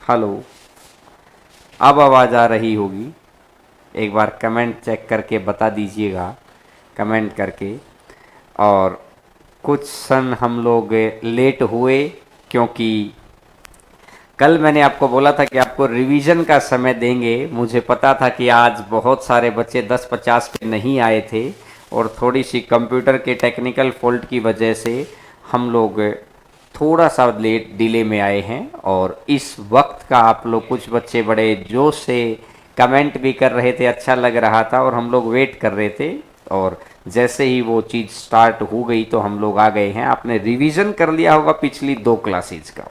Hello. अब आवाज़ आ रही होगी। एक बार कमेंट चेक करके बता दीजिएगा, कमेंट करके। और कुछ सन हम लोग लेट हुए, क्योंकि कल मैंने आपको बोला था कि आपको रिवीजन का समय देंगे। मुझे पता था कि आज बहुत सारे बच्चे 10-50 पे नहीं आए थे, और थोड़ी सी कंप्यूटर के टेक्निकल फॉल्ट की वजह से हम लोग थोड़ा सा लेट डिले में आए हैं। और इस वक्त का आप लोग कुछ बच्चे बड़े जोश से कमेंट भी कर रहे थे, अच्छा लग रहा था, और हम लोग वेट कर रहे थे। और जैसे ही वो चीज़ स्टार्ट हो गई तो हम लोग आ गए हैं। आपने रिवीजन कर लिया होगा पिछली 2 क्लासेज का।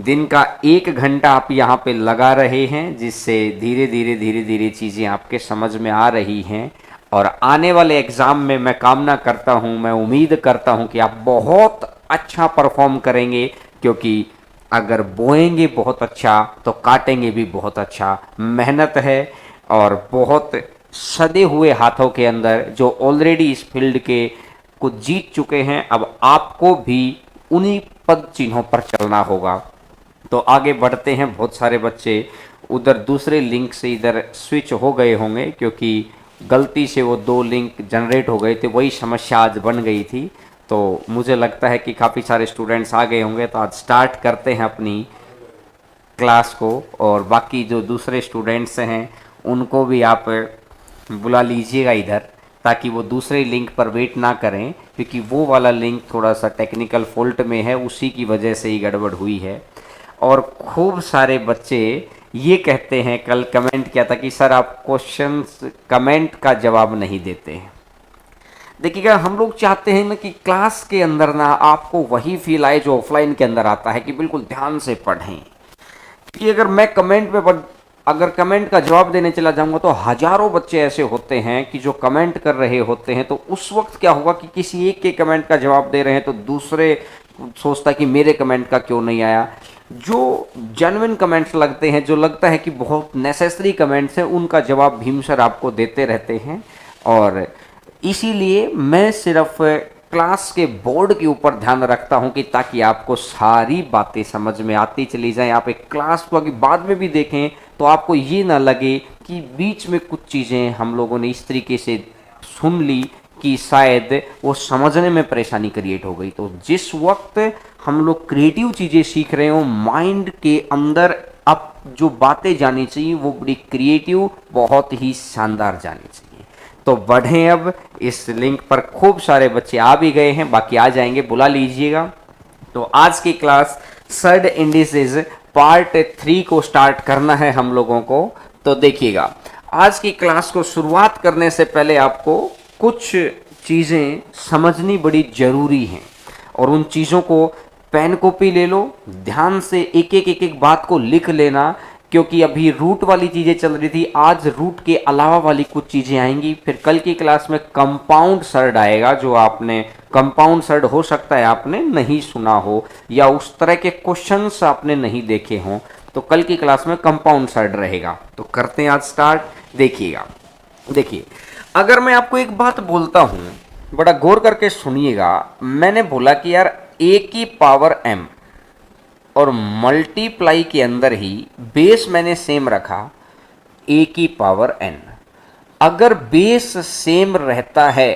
दिन का 1 घंटा आप यहाँ पे लगा रहे हैं, जिससे धीरे धीरे धीरे धीरे चीज़ें आपके समझ में आ रही हैं। और आने वाले एग्ज़ाम में मैं कामना करता हूँ, मैं उम्मीद करता हूँ कि आप बहुत अच्छा परफॉर्म करेंगे, क्योंकि अगर बोएंगे बहुत अच्छा तो काटेंगे भी बहुत अच्छा। मेहनत है, और बहुत सदे हुए हाथों के अंदर जो ऑलरेडी इस फील्ड के को जीत चुके हैं, अब आपको भी उन्हीं पद चिन्हों पर चलना होगा। तो आगे बढ़ते हैं। बहुत सारे बच्चे उधर दूसरे लिंक से इधर स्विच हो गए होंगे, क्योंकि गलती से वो 2 लिंक जनरेट हो गए थे, वही समस्या आज बन गई थी। तो मुझे लगता है कि काफ़ी सारे स्टूडेंट्स आ गए होंगे, तो आज स्टार्ट करते हैं अपनी क्लास को। और बाकी जो दूसरे स्टूडेंट्स हैं उनको भी आप बुला लीजिएगा इधर, ताकि वो दूसरे लिंक पर वेट ना करें, क्योंकि वो वाला लिंक थोड़ा सा टेक्निकल फॉल्ट में है, उसी की वजह से ही गड़बड़ हुई है। और खूब सारे बच्चे ये कहते हैं, कल कमेंट किया था कि सर आप क्वेश्चंस कमेंट का जवाब नहीं देते हैं। देखिएगा, हम लोग चाहते हैं ना कि क्लास के अंदर ना आपको वही फील आए जो ऑफलाइन के अंदर आता है, कि बिल्कुल ध्यान से पढ़ें। कि अगर मैं कमेंट पे अगर कमेंट का जवाब देने चला जाऊंगा तो हजारों बच्चे ऐसे होते हैं कि जो कमेंट कर रहे होते हैं, तो उस वक्त क्या होगा कि किसी एक के कमेंट का जवाब दे रहे हैं तो दूसरे सोचता है कि मेरे कमेंट का क्यों नहीं आया। जो जेन्युइन कमेंट्स लगते हैं, जो लगता है कि बहुत नेसेसरी कमेंट्स हैं, उनका जवाब भीम सर आपको देते रहते हैं। और इसीलिए मैं सिर्फ क्लास के बोर्ड के ऊपर ध्यान रखता हूं, कि ताकि आपको सारी बातें समझ में आती चली जाएं। आप एक क्लास को अगर बाद में भी देखें तो आपको ये ना लगे कि बीच में कुछ चीज़ें हम लोगों ने इस तरीके से सुन ली कि शायद वो समझने में परेशानी क्रिएट हो गई। तो जिस वक्त हम लोग क्रिएटिव चीज़ें सीख रहे हो, माइंड के अंदर अब जो बातें जानी चाहिए वो बड़ी क्रिएटिव, बहुत ही शानदार जानी चाहिए। तो बढ़ें अब इस लिंक पर। खूब सारे बच्चे आ भी गए हैं, बाकी आ जाएंगे, बुला लीजिएगा। तो आज की क्लास सर्ड इंडिसेस पार्ट 3 को स्टार्ट करना है हम लोगों को। तो देखिएगा, आज की क्लास को शुरुआत करने से पहले आपको कुछ चीज़ें समझनी बड़ी ज़रूरी हैं, और उन चीज़ों को पेन कॉपी ले लो, ध्यान से एक एक बात को लिख लेना। क्योंकि अभी रूट वाली चीज़ें चल रही थी, आज रूट के अलावा वाली कुछ चीज़ें आएंगी। फिर कल की क्लास में कंपाउंड सर्ड आएगा, जो आपने कंपाउंड सर्ड हो सकता है आपने नहीं सुना हो, या उस तरह के क्वेश्चंस आपने नहीं देखे हों। तो कल की क्लास में कंपाउंड सर्ड रहेगा। तो करते हैं आज स्टार्ट। देखिएगा, देखिए, अगर मैं आपको एक बात बोलता हूँ, बड़ा गौर करके सुनिएगा। मैंने बोला कि यार ए की पावर m, और मल्टीप्लाई के अंदर ही बेस मैंने सेम रखा, ए की पावर n। अगर बेस सेम रहता है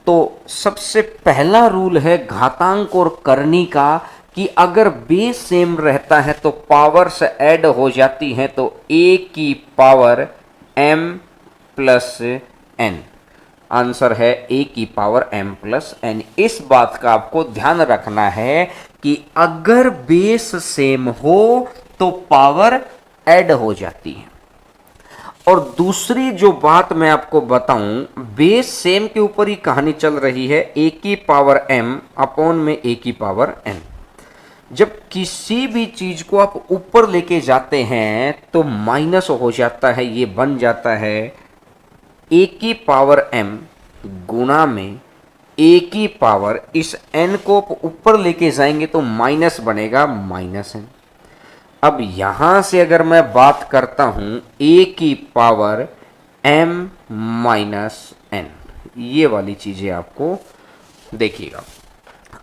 तो सबसे पहला रूल है घातांक और करनी का, कि अगर बेस सेम रहता है तो पावर्स ऐड हो जाती हैं, तो ए की power m plus n। Answer है ए की पावर m प्लस n। इस बात का आपको ध्यान रखना है कि अगर बेस सेम हो तो पावर ऐड हो जाती है। और दूसरी जो बात मैं आपको बताऊं, बेस सेम के ऊपर ही कहानी चल रही है, ए की पावर m अपॉन में ए की पावर n। जब किसी भी चीज को आप ऊपर लेके जाते हैं तो माइनस हो जाता है, ये बन जाता है ए की पावर m गुणा में ए की पावर, इस n को ऊपर लेके जाएंगे तो माइनस बनेगा माइनस n। अब यहां से अगर मैं बात करता हूं a की पावर m माइनस n, ये वाली चीजें आपको देखिएगा।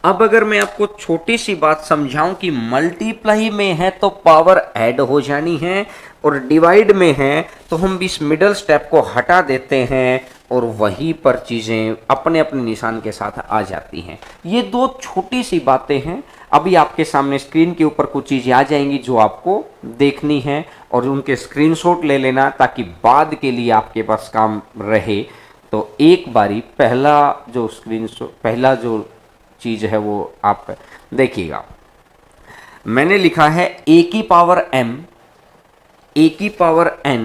अब अगर मैं आपको छोटी सी बात समझाऊं कि मल्टीप्लाई में है तो पावर ऐड हो जानी है और डिवाइड में है तो हम इस मिडल स्टेप को हटा देते हैं और वहीं पर चीज़ें अपने अपने निशान के साथ आ जाती हैं। ये दो छोटी सी बातें हैं। अभी आपके सामने स्क्रीन के ऊपर कुछ चीज़ें आ जाएंगी जो आपको देखनी है और उनके स्क्रीनशॉट ले लेना ताकि बाद के लिए आपके पास काम रहे। तो एक बारी पहला जो चीज़ है वो आप देखिएगा। मैंने लिखा है a की पावर m, a की पावर n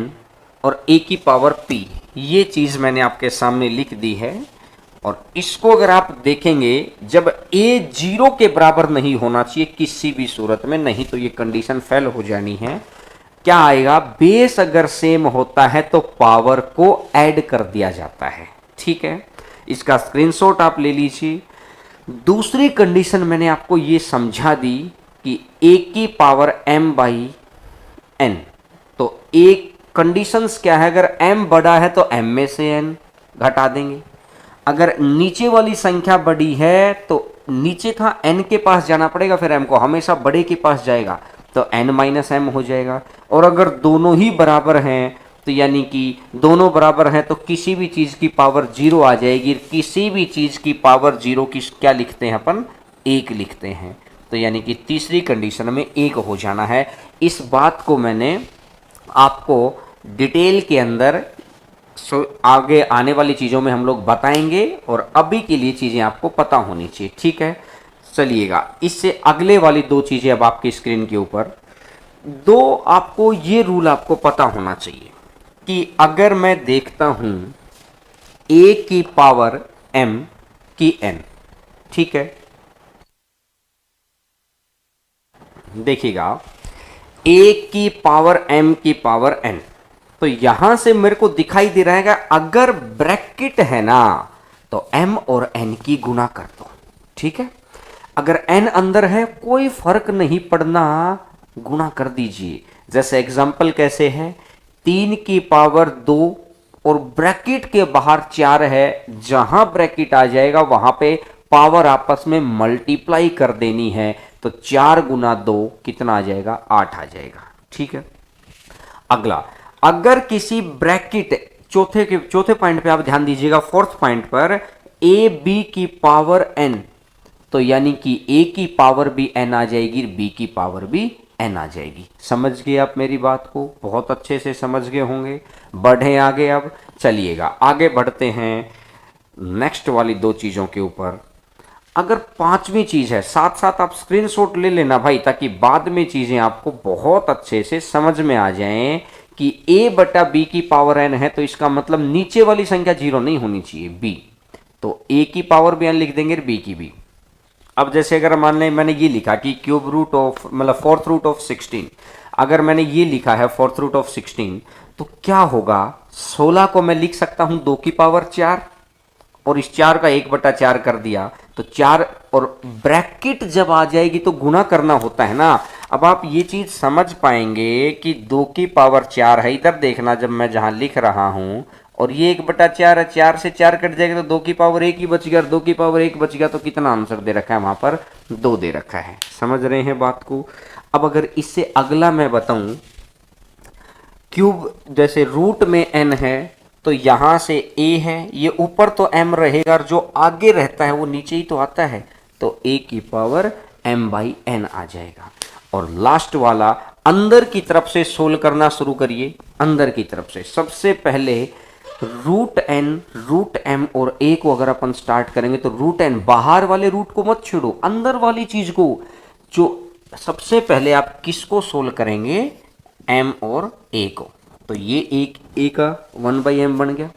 और a की पावर p। ये चीज़ मैंने आपके सामने लिख दी है और इसको अगर आप देखेंगे जब a 0 के बराबर नहीं होना चाहिए किसी भी सूरत में, नहीं तो ये कंडीशन फेल हो जानी है। क्या आएगा, बेस अगर सेम होता है तो पावर को ऐड कर दिया जाता है। ठीक है, इसका स्क्रीनशॉट आप ले लीजिए। दूसरी कंडीशन मैंने आपको ये समझा दी कि a की पावर m बाई n। तो एक कंडीशंस क्या है, अगर m बड़ा है तो m में से n घटा देंगे। अगर नीचे वाली संख्या बड़ी है तो नीचे था n के पास जाना पड़ेगा, फिर m को हमेशा बड़े के पास जाएगा तो n माइनस m हो जाएगा। और अगर दोनों ही बराबर हैं तो यानी कि दोनों बराबर हैं तो किसी भी चीज़ की पावर 0 आ जाएगी। किसी भी चीज़ की पावर 0 की क्या लिखते हैं अपन, 1 लिखते हैं। तो यानी कि तीसरी कंडीशन में 1 हो जाना है। इस बात को मैंने आपको डिटेल के अंदर आगे आने वाली चीज़ों में हम लोग बताएंगे और अभी के लिए चीज़ें आपको पता होनी चाहिए। ठीक है, चलिएगा इससे अगले वाली दो चीज़ें अब आपकी स्क्रीन के ऊपर। दो आपको ये रूल आपको पता होना चाहिए कि अगर मैं देखता हूं a की पावर m की n, ठीक है, देखिएगा a की पावर m की पावर n, तो यहां से मेरे को दिखाई दे रहा है कि अगर ब्रैकेट है ना तो m और n की गुना कर दो। ठीक है, अगर n अंदर है कोई फर्क नहीं पड़ना, गुना कर दीजिए। जैसे एग्जाम्पल कैसे है, 3 की पावर 2 और ब्रैकेट के बाहर 4 है, जहां ब्रैकेट आ जाएगा वहां पे पावर आपस में मल्टीप्लाई कर देनी है। तो 4 गुना 2 कितना आ जाएगा, 8 आ जाएगा। ठीक है, अगला अगर किसी ब्रैकेट चौथे पॉइंट पे आप ध्यान दीजिएगा, फोर्थ पॉइंट पर ए बी की पावर n, तो यानी कि a की पावर भी n आ जाएगी, b की पावर भी n आ जाएगी। समझ गए आप मेरी बात को, बहुत अच्छे से समझ गए होंगे। बढ़े आगे, अब चलिएगा आगे बढ़ते हैं नेक्स्ट वाली दो चीज़ों के ऊपर। अगर पांचवी चीज़ है, साथ साथ आप स्क्रीनशॉट ले लेना भाई, ताकि बाद में चीज़ें आपको बहुत अच्छे से समझ में आ जाएं कि a बटा b की पावर n है तो इसका मतलब नीचे वाली संख्या 0 नहीं होनी चाहिए, b। तो a की पावर भी n लिख देंगे, b की भी। अब जैसे अगर मान लें मैंने ये लिखा कि क्यूब रूट ऑफ मतलब फोर्थ रूट ऑफ 16, अगर मैंने ये लिखा है फोर्थ रूट ऑफ 16 तो क्या होगा, 16 को मैं लिख सकता हूं 2 की पावर 4 और इस 4 का 1/4 कर दिया तो 4, और ब्रैकेट जब आ जाएगी तो गुना करना होता है ना। अब आप ये चीज समझ पाएंगे कि 2 की पावर 4 है, इधर देखना जब मैं जहां लिख रहा हूं, और ये 1/4 है, 4 से 4 कट जाएगा तो 2 की पावर 1 ही बच गया, 2 की पावर 1 बच गया तो कितना आंसर दे रखा है वहां पर, 2 दे रखा है। समझ रहे हैं बात को। अब अगर इससे अगला मैं बताऊं, क्यूब जैसे रूट में n है तो यहां से a है, ये ऊपर तो m रहेगा और जो आगे रहता है वो नीचे ही तो आता है, तो a की पावर m बाई n आ जाएगा। और लास्ट वाला अंदर की तरफ से सोल्व करना शुरू करिए। अंदर की तरफ से सबसे पहले रूट m और a को अगर अपन स्टार्ट करेंगे तो रूट n, बाहर वाले रूट को मत छोड़ो, अंदर वाली चीज को, जो सबसे पहले आप किसको सोल्व करेंगे, m और a को। तो ये एक a का 1/m बन गया।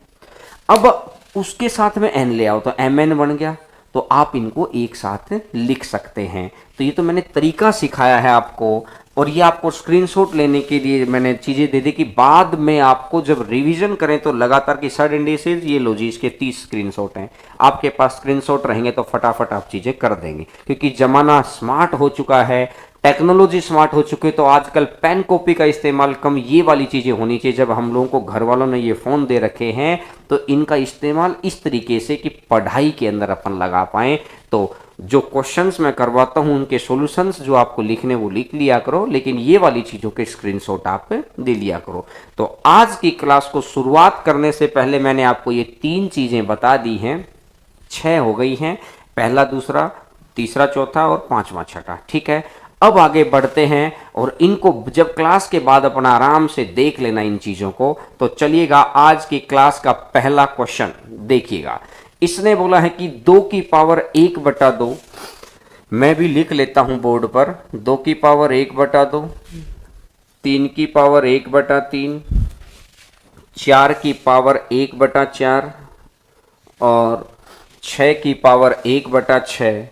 अब उसके साथ में n ले आओ तो mn बन गया। तो आप इनको एक साथ लिख सकते हैं। तो ये तो मैंने तरीका सिखाया है आपको, और ये आपको स्क्रीनशॉट लेने के लिए मैंने चीज़ें दे दी कि बाद में आपको जब रिवीजन करें तो लगातार की सड इंडिसेज, ये लो जी इसके 30 स्क्रीनशॉट हैं आपके पास। स्क्रीनशॉट रहेंगे तो फटाफट आप चीज़ें कर देंगे, क्योंकि ज़माना स्मार्ट हो चुका है, टेक्नोलॉजी स्मार्ट हो चुकी है। तो आजकल पेन कॉपी का इस्तेमाल कम, ये वाली चीज़ें होनी चाहिए। जब हम लोगों को घर वालों ने ये फ़ोन दे रखे हैं तो इनका इस्तेमाल इस तरीके से कि पढ़ाई के अंदर अपन लगा पाएँ। तो जो क्वेश्चंस मैं करवाता हूं उनके सॉल्यूशंस जो आपको लिखने वो लिख लिया करो, लेकिन ये वाली चीजों के स्क्रीनशॉट आप दे लिया करो। तो आज की क्लास को शुरुआत करने से पहले मैंने आपको ये 3 चीजें बता दी हैं, 6 हो गई हैं, पहला, दूसरा, तीसरा, चौथा और पांचवा, छठा। ठीक है, अब आगे बढ़ते हैं और इनको जब क्लास के बाद अपना आराम से देख लेना इन चीजों को। तो चलिएगा आज की क्लास का पहला क्वेश्चन देखिएगा। इसने बोला है कि 2 की पावर 1/2, मैं भी लिख लेता हूं बोर्ड पर, 2 की पावर 1/2, 3 की पावर 1/3, 4 की पावर 1/4 और 6 की पावर 1/6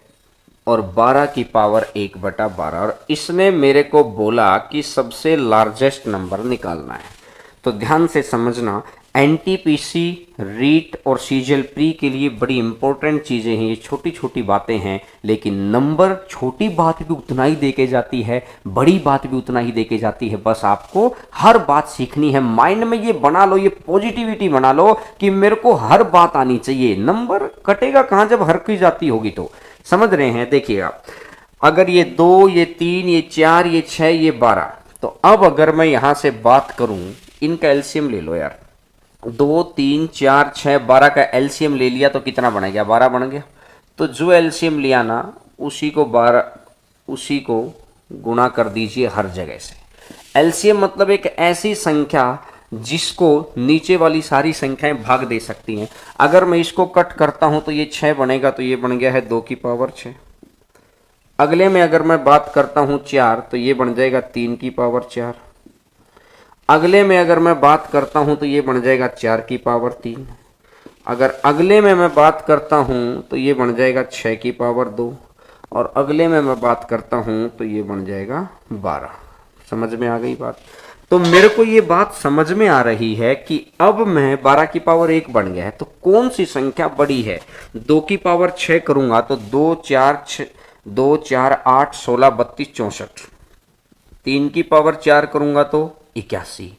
और 12 की पावर 1/12। और इसने मेरे को बोला कि सबसे लार्जेस्ट नंबर निकालना है। तो ध्यान से समझना, एनटीपीसी, रीट और सीजीएल प्री के लिए बड़ी इंपॉर्टेंट चीज़ें हैं, ये छोटी छोटी बातें हैं, लेकिन नंबर छोटी बात भी उतना ही देके जाती है, बड़ी बात भी उतना ही देके जाती है। बस आपको हर बात सीखनी है, माइंड में ये बना लो, ये पॉजिटिविटी बना लो कि मेरे को हर बात आनी चाहिए। नंबर कटेगा कहाँ जब हर की जाती होगी। तो समझ रहे हैं, देखिएगा, अगर ये 2, ये 3, ये 4, ये 6, ये 12, तो अब अगर मैं यहां से बात करूं, इनका एलसीएम ले लो यार। 2, 3, 4, 6, 12 का एलसीएम ले लिया तो कितना बन गया? 12 बन गया। तो जो एलसीएम लिया ना, उसी को गुणा कर दीजिए हर जगह से। एलसीएम मतलब एक ऐसी संख्या जिसको नीचे वाली सारी संख्याएं भाग दे सकती हैं। अगर मैं इसको कट करता हूं तो ये 6 बनेगा, तो ये बन गया है 2 की पावर 6। अगले में अगर मैं बात करता हूं 4, तो ये बन जाएगा 3 की पावर 4। अगले में अगर मैं बात करता हूं तो ये बन जाएगा 4 की पावर 3। अगर अगले में मैं बात करता हूं तो ये बन जाएगा 6 की पावर 2। और अगले में मैं बात करता हूं तो ये बन जाएगा 12। समझ में आ गई बात? तो मेरे को ये बात समझ में आ रही है कि अब मैं 12 की पावर 1 बन गया है, तो कौन सी संख्या बड़ी है? 2 की पावर 6 करूंगा तो 2, 4, 6, 2, 4, 8, 16, 32, 64। 3 की पावर 4 करूंगा तो 81।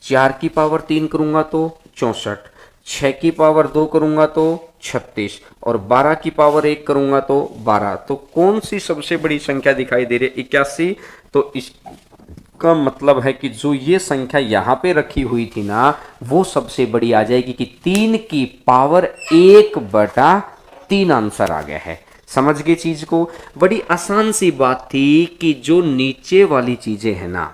4 की पावर 3 करूंगा तो 64। 6 की पावर 2 करूंगा तो 36 और 12 की पावर 1 करूंगा तो 12। तो कौन सी सबसे बड़ी संख्या दिखाई दे रही है? 81। तो इसका मतलब है कि जो ये संख्या यहां पे रखी हुई थी ना, वो सबसे बड़ी आ जाएगी कि 3 की पावर 1/3 आंसर आ गया है। समझ गए चीज को? बड़ी आसान सी बात थी कि जो नीचे वाली चीजें है ना,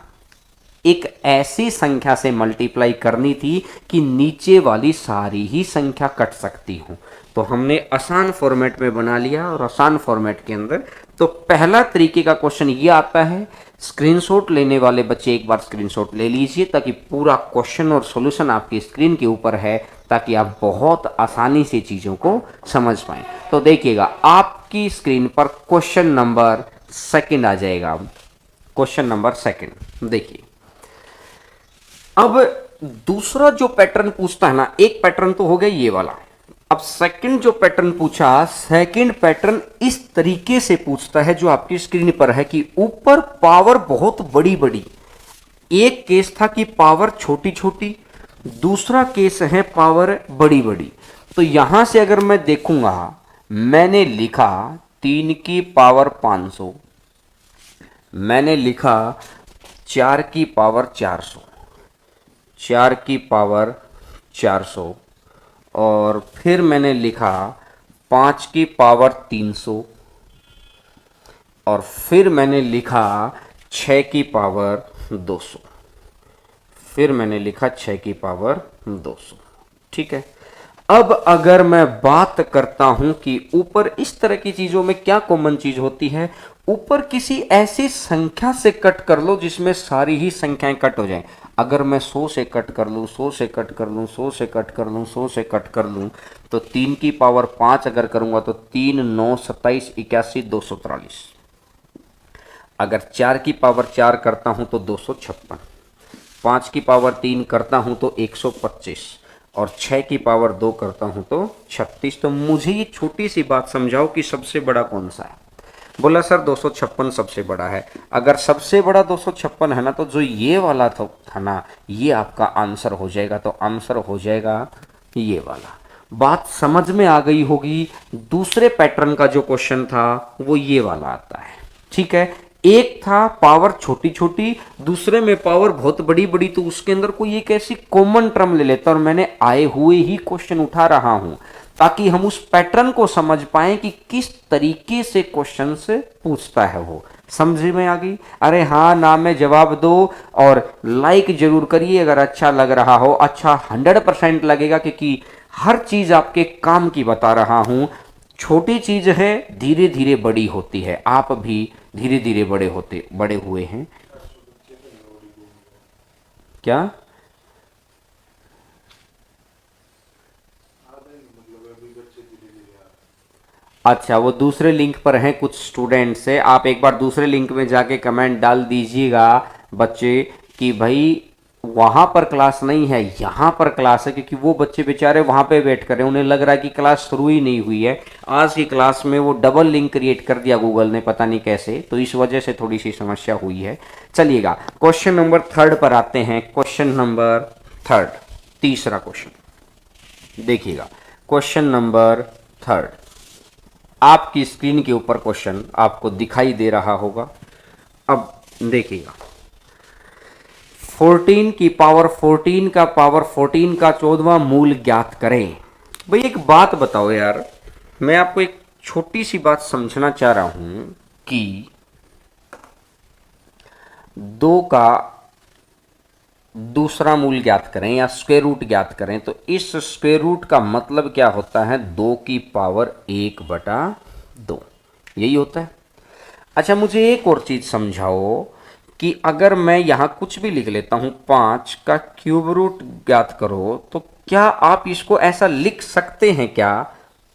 एक ऐसी संख्या से मल्टीप्लाई करनी थी कि नीचे वाली सारी ही संख्या कट सकती हो। तो हमने आसान फॉर्मेट में बना लिया, और आसान फॉर्मेट के अंदर तो पहला तरीके का क्वेश्चन ये आता है। स्क्रीनशॉट लेने वाले बच्चे एक बार स्क्रीनशॉट ले लीजिए, ताकि पूरा क्वेश्चन और सॉल्यूशन आपकी स्क्रीन के ऊपर है, ताकि आप बहुत आसानी से चीज़ों को समझ पाएं। तो देखिएगा, आपकी स्क्रीन पर क्वेश्चन नंबर 2 आ जाएगा। क्वेश्चन नंबर 2 देखिए। अब दूसरा जो पैटर्न पूछता है ना, एक पैटर्न तो हो गया ये वाला। अब सेकंड जो पैटर्न पूछा, सेकंड पैटर्न इस तरीके से पूछता है जो आपकी स्क्रीन पर है कि ऊपर पावर बहुत बड़ी बड़ी। एक केस था कि पावर छोटी छोटी, दूसरा केस है पावर बड़ी बड़ी। तो यहां से अगर मैं देखूंगा, मैंने लिखा 3 की पावर 500, मैंने लिखा 4 की पावर 400, 4 की पावर 400, और फिर मैंने लिखा 5 की पावर 300, और फिर मैंने लिखा 6 की पावर 200, फिर मैंने लिखा 6 की पावर 200। ठीक है, अब अगर मैं बात करता हूं कि ऊपर इस तरह की चीजों में क्या कॉमन चीज होती है, ऊपर किसी ऐसी संख्या से कट कर लो जिसमें सारी ही संख्याएं कट हो जाएं। अगर मैं 100 से कट कर लूं, 100 से कट कर लूं, 100 से कट कर लूं, 100 से कट कर लूं, तो 3 की पावर 5 अगर करूंगा तो 3, 9, 27, 81, 243। अगर 4 की पावर 4 करता हूं तो 256, 5 की पावर 3 करता हूं तो 125, और 6 की पावर 2 करता हूं तो 36। तो मुझे ये छोटी सी बात समझाओ कि सबसे बड़ा कौन सा है? बोला सर 256 सबसे बड़ा है। अगर सबसे बड़ा 256 है ना, तो जो ये वाला था ना, ये आपका आंसर हो जाएगा। तो आंसर हो जाएगा ये वाला। बात समझ में आ गई होगी। दूसरे पैटर्न का जो क्वेश्चन था वो ये वाला आता है, ठीक है। एक था पावर छोटी छोटी, दूसरे में पावर बहुत बड़ी बड़ी, तो उसके अंदर कोई एक ऐसी कॉमन टर्म ले लेता, और मैंने आए हुए ही क्वेश्चन उठा रहा हूं ताकि हम उस पैटर्न को समझ पाएं कि किस तरीके से क्वेश्चन से पूछता है वो। समझ में आ गई? अरे हाँ ना में जवाब दो और लाइक जरूर करिए अगर अच्छा लग रहा हो। अच्छा 100% लगेगा क्योंकि हर चीज आपके काम की बता रहा हूं। छोटी चीज है, धीरे धीरे बड़ी होती है। आप भी धीरे धीरे बड़े हुए हैं क्या? अच्छा, वो दूसरे लिंक पर हैं कुछ स्टूडेंट से। आप एक बार दूसरे लिंक में जाके कमेंट डाल दीजिएगा बच्चे कि भाई वहां पर क्लास नहीं है, यहां पर क्लास है, क्योंकि वो बच्चे बेचारे वहां पे वेट कर रहे हैं, उन्हें लग रहा है कि क्लास शुरू ही नहीं हुई है। आज की क्लास में वो डबल लिंक क्रिएट कर दिया गूगल ने, पता नहीं कैसे, तो इस वजह से थोड़ी सी समस्या हुई है। चलिएगा क्वेश्चन नंबर 3 पर आते हैं। क्वेश्चन नंबर 3, तीसरा क्वेश्चन देखिएगा। क्वेश्चन नंबर 3 आपकी स्क्रीन के ऊपर क्वेश्चन आपको दिखाई दे रहा होगा। अब देखिएगा, 14 की पावर 14 का पावर 14 का 14वां मूल ज्ञात करें। भाई एक बात बताओ यार, मैं आपको एक छोटी सी बात समझना चाह रहा हूं कि 2 का दूसरा मूल ज्ञात करें या स्क्वायर रूट ज्ञात करें, तो इस स्क्वायर रूट का मतलब क्या होता है? 2 की पावर 1/2, यही होता है। अच्छा मुझे एक और चीज समझाओ कि अगर मैं यहां कुछ भी लिख लेता हूं, 5 का क्यूब रूट ज्ञात करो, तो क्या आप इसको ऐसा लिख सकते हैं क्या?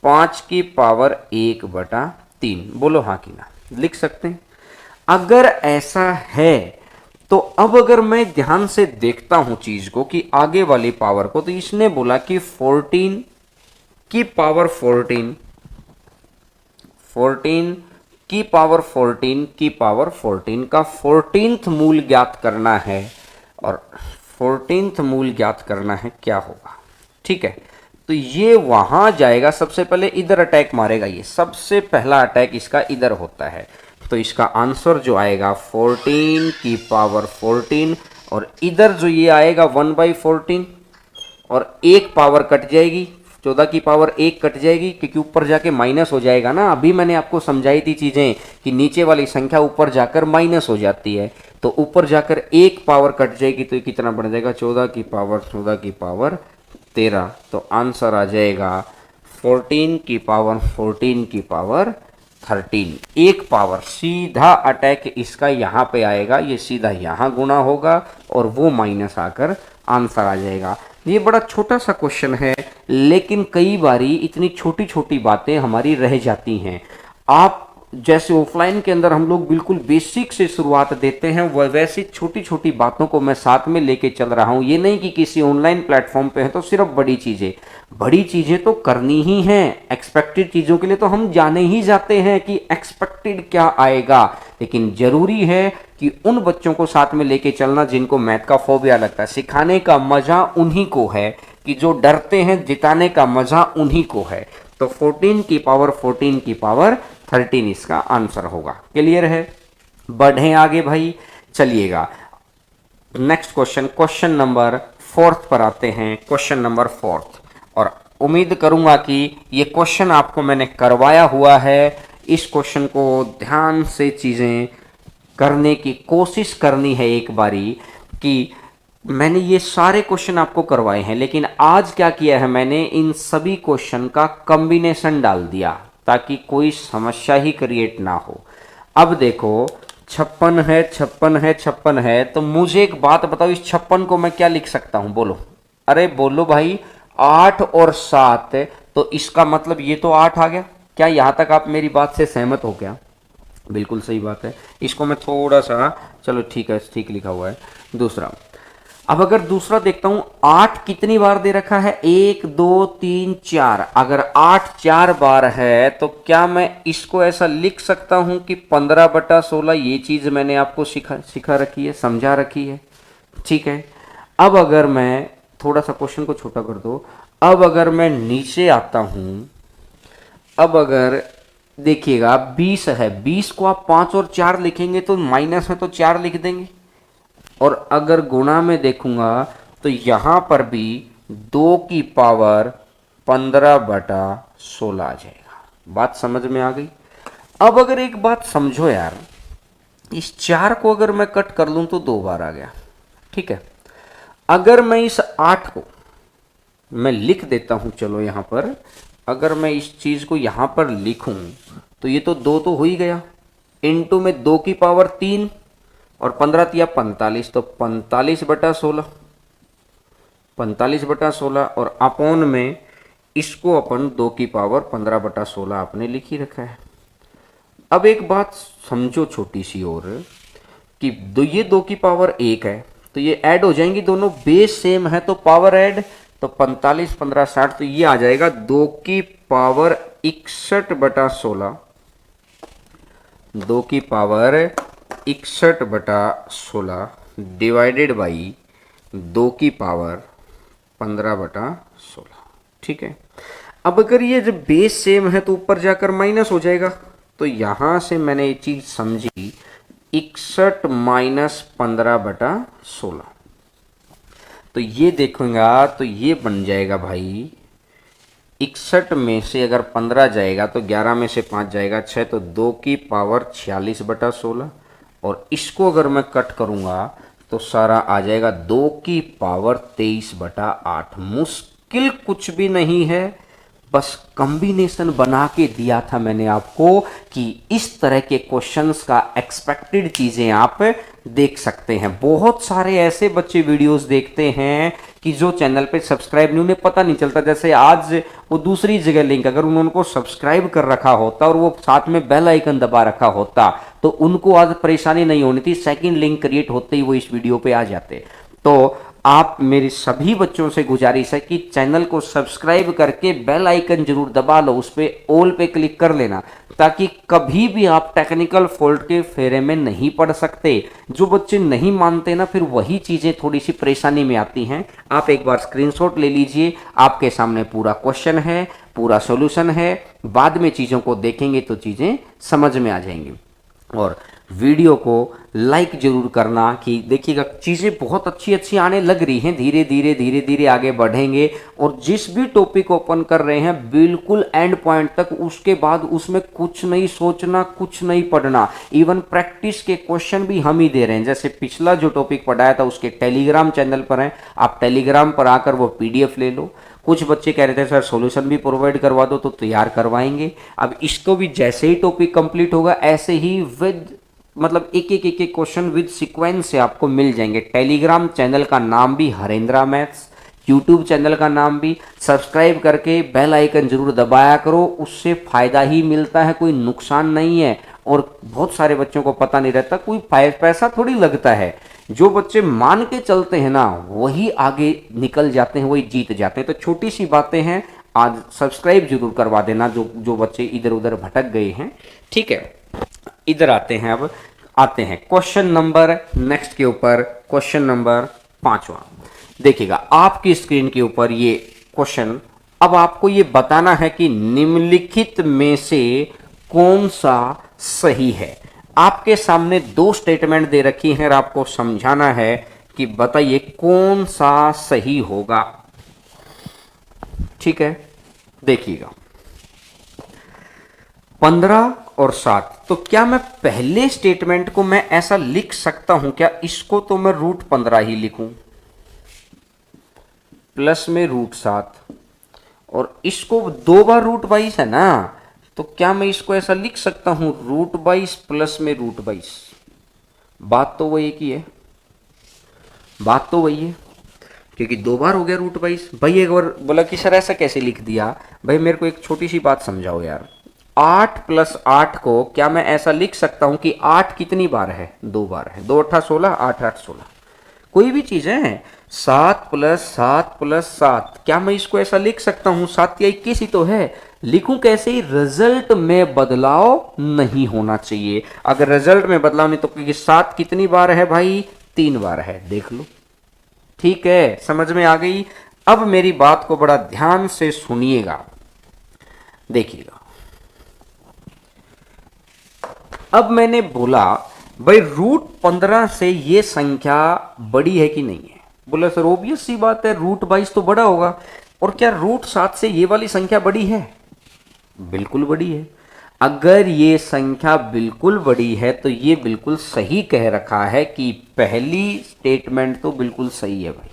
5 की पावर 1/3, बोलो हाँ कि ना, लिख सकते हैं? अगर ऐसा है तो अब अगर मैं ध्यान से देखता हूं चीज को कि आगे वाली पावर को, तो इसने बोला कि 14 की पावर 14, 14 की पावर 14 की पावर 14 का 14th मूल ज्ञात करना है। और 14th मूल ज्ञात करना है, क्या होगा? ठीक है, तो ये वहां जाएगा, सबसे पहले इधर अटैक मारेगा। ये सबसे पहला अटैक इसका इधर होता है, तो इसका आंसर जो आएगा 14 की पावर 14, और इधर जो ये आएगा 1/14, और एक पावर कट जाएगी, 14 की पावर 1 कट जाएगी, क्योंकि ऊपर जाके माइनस हो जाएगा ना। अभी मैंने आपको समझाई थी चीजें कि नीचे वाली संख्या ऊपर जाकर माइनस हो जाती है, तो ऊपर जाकर एक पावर कट जाएगी, तो ये कितना बन जाएगा? 14 की पावर 13। तो आंसर आ जाएगा 14 की पावर 14 की पावर 13। एक पावर, सीधा अटैक इसका यहां पे आएगा, ये सीधा यहां गुना होगा और वो माइनस आकर आंसर आ जाएगा। ये बड़ा छोटा सा क्वेश्चन है, लेकिन कई बारी इतनी छोटी छोटी बातें हमारी रह जाती हैं। आप जैसे ऑफलाइन के अंदर हम लोग बिल्कुल बेसिक से शुरुआत देते हैं, वैसी छोटी छोटी बातों को मैं साथ में लेके चल रहा हूं। ये नहीं कि किसी ऑनलाइन प्लेटफॉर्म पे है तो सिर्फ बड़ी चीजें तो करनी ही हैं। एक्सपेक्टेड चीजों के लिए तो हम जाने ही जाते हैं कि एक्सपेक्टेड क्या आएगा, लेकिन जरूरी है कि उन बच्चों को साथ में लेके चलना जिनको मैथ का फोबिया लगता है। सिखाने का मजा उन्हीं को है, कि जो डरते हैं, जिताने का मजा उन्हीं को है। तो 14 की पावर 14 की पावर 13 इसका आंसर होगा। क्लियर है? बढ़े आगे भाई, चलिएगा नेक्स्ट क्वेश्चन, क्वेश्चन नंबर 4 पर आते हैं। क्वेश्चन नंबर 4, और उम्मीद करूंगा कि ये क्वेश्चन आपको मैंने करवाया हुआ है। इस क्वेश्चन को ध्यान से चीजें करने की कोशिश करनी है एक बारी, कि मैंने ये सारे क्वेश्चन आपको करवाए हैं, लेकिन आज क्या किया है, मैंने इन सभी क्वेश्चन का कॉम्बिनेशन डाल दिया ताकि कोई समस्या ही क्रिएट ना हो। अब देखो 56 है, 56 है, 56 है, तो मुझे एक बात बताओ, इस 56 को मैं क्या लिख सकता हूं? बोलो, अरे बोलो भाई। 8 और 7, तो इसका मतलब ये तो 8 आ गया। क्या यहां तक आप मेरी बात से सहमत हो क्या? बिल्कुल सही बात है। इसको मैं थोड़ा सा, चलो ठीक है, ठीक लिखा हुआ है। दूसरा, अब अगर दूसरा देखता हूं, 8 कितनी बार दे रखा है? 1 2 3 4। अगर 8 4 बार है, तो क्या मैं इसको ऐसा लिख सकता हूं कि 15/16? ये चीज मैंने आपको सिखा रखी है, समझा रखी है, ठीक है। अब अगर मैं थोड़ा सा क्वेश्चन को छोटा कर दो, अब अगर मैं नीचे आता हूं, अब अगर देखिएगा 20 है, 20 को आप 5 और 4 लिखेंगे तो माइनस में तो 4 लिख देंगे, और अगर गुणा में देखूंगा तो यहां पर भी 2 की पावर 15/16 आ जाएगा। बात समझ में आ गई। अब अगर एक बात समझो यार, इस 4 को अगर मैं कट कर लूं तो 2 बार आ गया, ठीक है। अगर मैं इस 8 को मैं लिख देता हूं, चलो यहां पर अगर मैं इस चीज को यहां पर लिखूं तो ये तो 2 तो हो ही गया, इनटू में 2 की पावर 3 और 15 तिया 45, तो 45/16, 45/16, और अपॉन में इसको अपन 2 की पावर 15/16 आपने लिख ही रखा है। अब एक बात समझो छोटी सी और, कि ये 2 की पावर 1 है तो ये ऐड हो जाएंगी, दोनों बेस सेम है तो पावर ऐड, तो 45 15 60, तो ये आ जाएगा 2 की पावर 61/16, 2 की पावर 61/16 डिवाइडेड बाई 2 की पावर 15/16, ठीक है। अब अगर ये जब बेस सेम है तो ऊपर जाकर माइनस हो जाएगा, तो यहां से मैंने ये चीज समझी 61 माइनस 15/16, तो ये देखूंगा तो ये बन जाएगा भाई 61 में से अगर 15 जाएगा तो 11 में से 5 जाएगा 6, तो 2 की पावर 46/16, और इसको अगर मैं कट करूंगा तो सारा आ जाएगा 2 की पावर 23/8। मुश्किल कुछ भी नहीं है, बस कॉम्बिनेशन बना के दिया था मैंने आपको कि इस तरह के क्वेश्चंस का एक्सपेक्टेड चीजें आप देख सकते हैं। बहुत सारे ऐसे बच्चे वीडियोस देखते हैं कि जो चैनल पे सब्सक्राइब नहीं, उन्हें पता नहीं चलता। जैसे आज वो दूसरी जगह लिंक, अगर उन्होंने को सब्सक्राइब कर रखा होता और वो साथ में बेल आइकन दबा रखा होता तो उनको आज परेशानी नहीं होनी थी, सेकंड लिंक क्रिएट होते ही वो इस वीडियो पे आ जाते। तो आप मेरे सभी बच्चों से गुजारिश है कि चैनल को सब्सक्राइब करके बेल आइकन जरूर दबा लो, उस पे ऑल पे क्लिक कर लेना, ताकि कभी भी आप टेक्निकल फॉल्ट के फेरे में नहीं पड़ सकते। जो बच्चे नहीं मानते ना, फिर वही चीजें थोड़ी सी परेशानी में आती हैं। आप एक बार स्क्रीनशॉट ले लीजिए, आपके सामने पूरा क्वेश्चन है, पूरा सॉल्यूशन है, बाद में चीजों को देखेंगे तो चीजें समझ में आ जाएंगी। और वीडियो को लाइक जरूर करना कि देखिएगा चीज़ें बहुत अच्छी अच्छी आने लग रही हैं, धीरे धीरे धीरे धीरे आगे बढ़ेंगे। और जिस भी टॉपिक ओपन कर रहे हैं बिल्कुल एंड पॉइंट तक, उसके बाद उसमें कुछ नहीं सोचना, कुछ नहीं पढ़ना, इवन प्रैक्टिस के क्वेश्चन भी हम ही दे रहे हैं। जैसे पिछला जो टॉपिक पढ़ाया था उसके टेलीग्राम चैनल पर है, आप टेलीग्राम पर आकर वो PDF ले लो। कुछ बच्चे कह रहे थे सर सॉल्यूशन भी प्रोवाइड करवा दो, तो तैयार करवाएंगे। अब इसको भी जैसे ही टॉपिक कंप्लीट होगा ऐसे ही विद मतलब एक एक क्वेश्चन विद सीक्वेंस से आपको मिल जाएंगे। टेलीग्राम चैनल का नाम भी हरेंद्रा मैथ्स, यूट्यूब चैनल का नाम भी। सब्सक्राइब करके बेल आइकन जरूर दबाया करो, उससे फायदा ही मिलता है, कोई नुकसान नहीं है। और बहुत सारे बच्चों को पता नहीं रहता, कोई पैसा थोड़ी लगता है। जो बच्चे मान के चलते हैं ना वही आगे निकल जाते हैं, वही जीत जाते हैं। तो छोटी सी बातें हैं, आज सब्सक्राइब जरूर करवा देना जो बच्चे इधर उधर भटक गए हैं, ठीक है। इधर आते हैं, अब आते हैं क्वेश्चन नंबर नेक्स्ट के ऊपर, क्वेश्चन नंबर 5वां। देखिएगा आपकी स्क्रीन के ऊपर ये क्वेश्चन। अब आपको ये बताना है कि निम्नलिखित में से कौन सा सही है। आपके सामने 2 स्टेटमेंट दे रखी हैं और आपको समझाना है कि बताइए कौन सा सही होगा, ठीक है। देखिएगा 15 और 7, तो क्या मैं पहले स्टेटमेंट को मैं ऐसा लिख सकता हूं क्या? इसको तो मैं √15 ही लिखूं प्लस में √7, और इसको 2 बार √22 है ना, तो क्या मैं इसको ऐसा लिख सकता हूं √22 प्लस में √22? बात तो वही की है, बात तो वही है, क्योंकि 2 बार हो गया √22। भाई एक बार बोला कि सर ऐसा कैसे लिख दिया? भाई मेरे को एक छोटी सी बात समझाओ यार। 8 + 8 को क्या मैं ऐसा लिख सकता हूं कि 8 कितनी बार है? 2 बार है। 2 8 16, 8 8 16। कोई भी चीज है। 7 + 7 + 7, क्या मैं इसको ऐसा लिख सकता हूं 7 या 21 ही तो है? लिखूं कैसे ही? रिजल्ट में बदलाव नहीं होना चाहिए। अगर रिजल्ट में बदलाव नहीं तो, क्योंकि 7 कितनी बार है भाई? 3 बार है, देख लो। ठीक है, समझ में आ गई। अब मेरी बात को बड़ा ध्यान से सुनिएगा, देखिएगा। अब मैंने बोला भाई √15 से ये संख्या बड़ी है कि नहीं है? बोला सर ओबियस सी बात है, √22 तो बड़ा होगा। और क्या √7 से ये वाली संख्या बड़ी है? बिल्कुल बड़ी है। अगर ये संख्या बिल्कुल बड़ी है तो ये बिल्कुल सही कह रखा है कि पहली स्टेटमेंट तो बिल्कुल सही है भाई।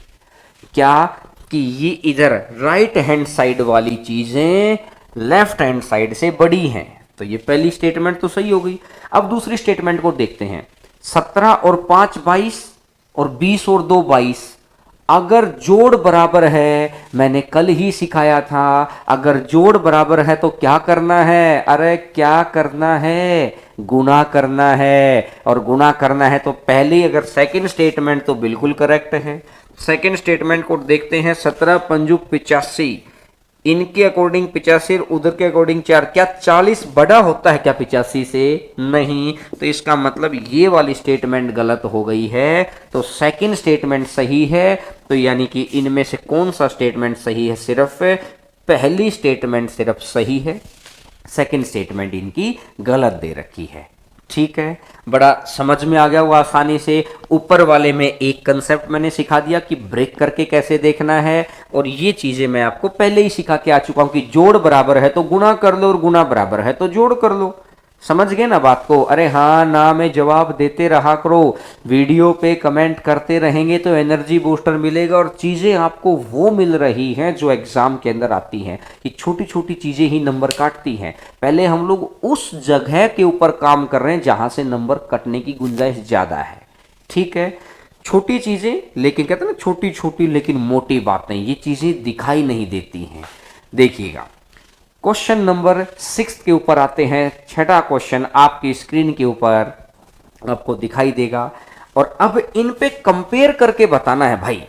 क्या कि ये इधर राइट हैंड साइड वाली चीजें लेफ्ट हैंड साइड से बड़ी हैं, तो ये पहली स्टेटमेंट तो सही हो गई। अब दूसरी स्टेटमेंट को देखते हैं। 17 और 5 22 और 20 और 2 22। अगर जोड़ बराबर है, मैंने कल ही सिखाया था, अगर जोड़ बराबर है तो क्या करना है? अरे क्या करना है? गुना करना है। और गुना करना है तो पहले अगर सेकंड स्टेटमेंट तो बिल्कुल करेक्ट है। सेकंड स्टेटमेंट को देखते हैं। 17 पंजू 85, इनके अकॉर्डिंग 85 उधर के अकॉर्डिंग 4। क्या 40 बड़ा होता है क्या 85 से? नहीं। तो इसका मतलब ये वाली स्टेटमेंट गलत हो गई है, तो सेकंड स्टेटमेंट सही है। तो यानी कि इनमें से कौन सा स्टेटमेंट सही है? सिर्फ पहली स्टेटमेंट सिर्फ सही है, सेकंड स्टेटमेंट इनकी गलत दे रखी है। ठीक है, बड़ा समझ में आ गया वो आसानी से। ऊपर वाले में एक कंसेप्ट मैंने सिखा दिया कि ब्रेक करके कैसे देखना है, और ये चीजें मैं आपको पहले ही सिखा के आ चुका हूं कि जोड़ बराबर है तो गुना कर लो और गुना बराबर है तो जोड़ कर लो। समझ गए ना बात को? अरे हाँ ना में जवाब देते रहा करो, वीडियो पे कमेंट करते रहेंगे तो एनर्जी बूस्टर मिलेगा, और चीज़ें आपको वो मिल रही हैं जो एग्जाम के अंदर आती हैं कि छोटी छोटी चीज़ें ही नंबर काटती हैं। पहले हम लोग उस जगह के ऊपर काम कर रहे हैं जहां से नंबर कटने की गुंजाइश ज़्यादा है। ठीक है, छोटी चीज़ें, लेकिन कहते हैं ना छोटी छोटी लेकिन मोटी बातें, ये चीज़ें दिखाई नहीं देती हैं। देखिएगा क्वेश्चन नंबर 6 के ऊपर आते हैं। छठा क्वेश्चन आपकी स्क्रीन के ऊपर आपको दिखाई देगा, और अब इन पे कंपेयर करके बताना है भाई।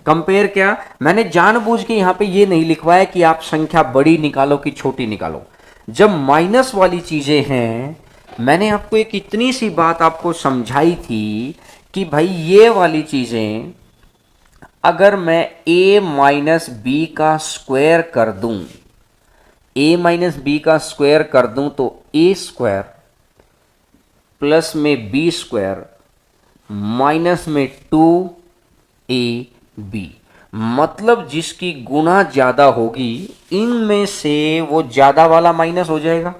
कंपेयर क्या? मैंने जानबूझ के यहां पे ये नहीं लिखवाया कि आप संख्या बड़ी निकालो कि छोटी निकालो। जब माइनस वाली चीजें हैं, मैंने आपको एक इतनी सी बात आपको समझाई थी कि भाई ये वाली चीजें अगर मैं a माइनस बी का स्क्वायर कर दूं, a माइनस बी का स्क्वायर कर दूं तो a स्क्वायर प्लस में b स्क्वायर माइनस में 2ab, मतलब जिसकी गुना ज्यादा होगी इनमें से वो ज्यादा वाला माइनस हो जाएगा,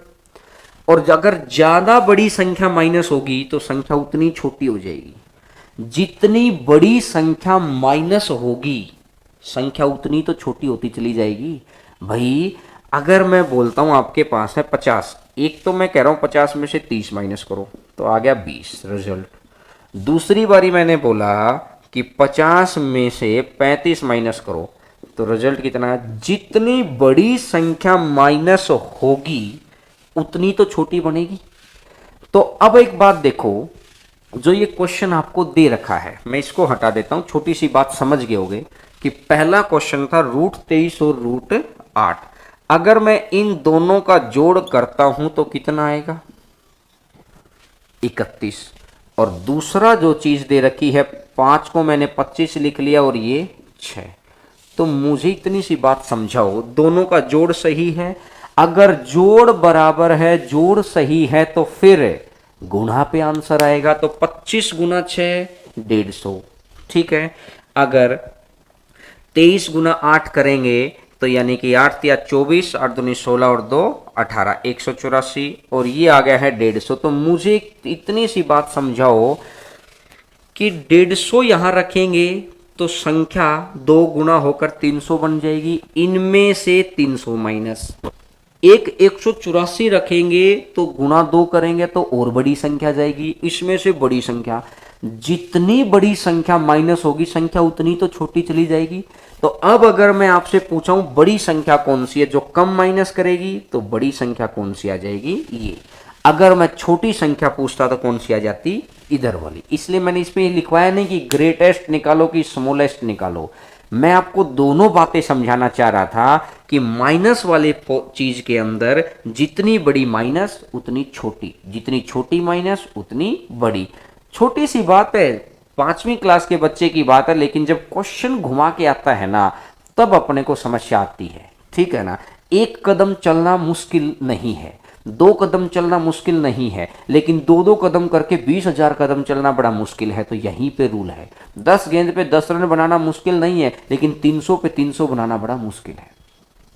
और अगर ज्यादा बड़ी संख्या माइनस होगी तो संख्या उतनी छोटी हो जाएगी। जितनी बड़ी संख्या माइनस होगी संख्या उतनी तो छोटी होती चली जाएगी। भाई अगर मैं बोलता हूं आपके पास है 50, एक तो मैं कह रहा हूं 50 में से 30 माइनस करो तो आ गया 20 रिजल्ट। दूसरी बारी मैंने बोला कि 50 में से 35 माइनस करो तो रिजल्ट कितना है? जितनी बड़ी संख्या माइनस होगी उतनी तो छोटी बनेगी। तो अब एक बात देखो, जो ये क्वेश्चन आपको दे रखा है, मैं इसको हटा देता हूं, छोटी सी बात समझ गए होगे कि पहला क्वेश्चन था √23 और √8। अगर मैं इन दोनों का जोड़ करता हूं तो कितना आएगा? 31। और दूसरा जो चीज दे रखी है 5 को मैंने 25 लिख लिया और ये 6। तो मुझे इतनी सी बात समझाओ, दोनों का जोड़ सही है? अगर जोड़ बराबर है, जोड़ सही है, तो फिर गुणा पे आंसर आएगा। तो 25 गुना 6 150। ठीक है, अगर 23 गुना 8 करेंगे तो यानी कि 8 या 24, 8 दूनी 16 और 2 18, 184, और ये आ गया है 150। तो मुझे इतनी सी बात समझाओ कि 150 यहां रखेंगे तो संख्या 2 गुना होकर 300 बन जाएगी। इनमें से 300 माइनस एक 184 रखेंगे तो गुना 2 करेंगे तो और बड़ी संख्या जाएगी। इसमें से बड़ी संख्या, जितनी बड़ी संख्या माइनस होगी संख्या उतनी तो छोटी चली जाएगी। तो अब अगर मैं आपसे पूछाऊं बड़ी संख्या कौन सी है जो कम माइनस करेगी, तो बड़ी संख्या कौन सी आ जाएगी? ये। अगर मैं छोटी संख्या पूछता तो कौन सी आ जाती? इधर वाली। इसलिए मैंने इसमें लिखवाया नहीं कि ग्रेटेस्ट निकालो कि स्मॉलेस्ट निकालो, मैं आपको दोनों बातें समझाना चाह रहा था कि माइनस वाले चीज के अंदर जितनी बड़ी माइनस उतनी छोटी, जितनी छोटी माइनस उतनी बड़ी। छोटी सी बात है, 5वीं क्लास के बच्चे की बात है, लेकिन जब क्वेश्चन घुमा के आता है ना तब अपने को समस्या आती है, ठीक है ना। एक कदम चलना मुश्किल नहीं है, 2 कदम चलना मुश्किल नहीं है, लेकिन 2-2 कदम करके 20,000 कदम चलना बड़ा मुश्किल है। तो यहीं पे रूल है, 10 गेंद पे 10 रन बनाना मुश्किल नहीं है, लेकिन 300 पे 300 बनाना बड़ा मुश्किल है।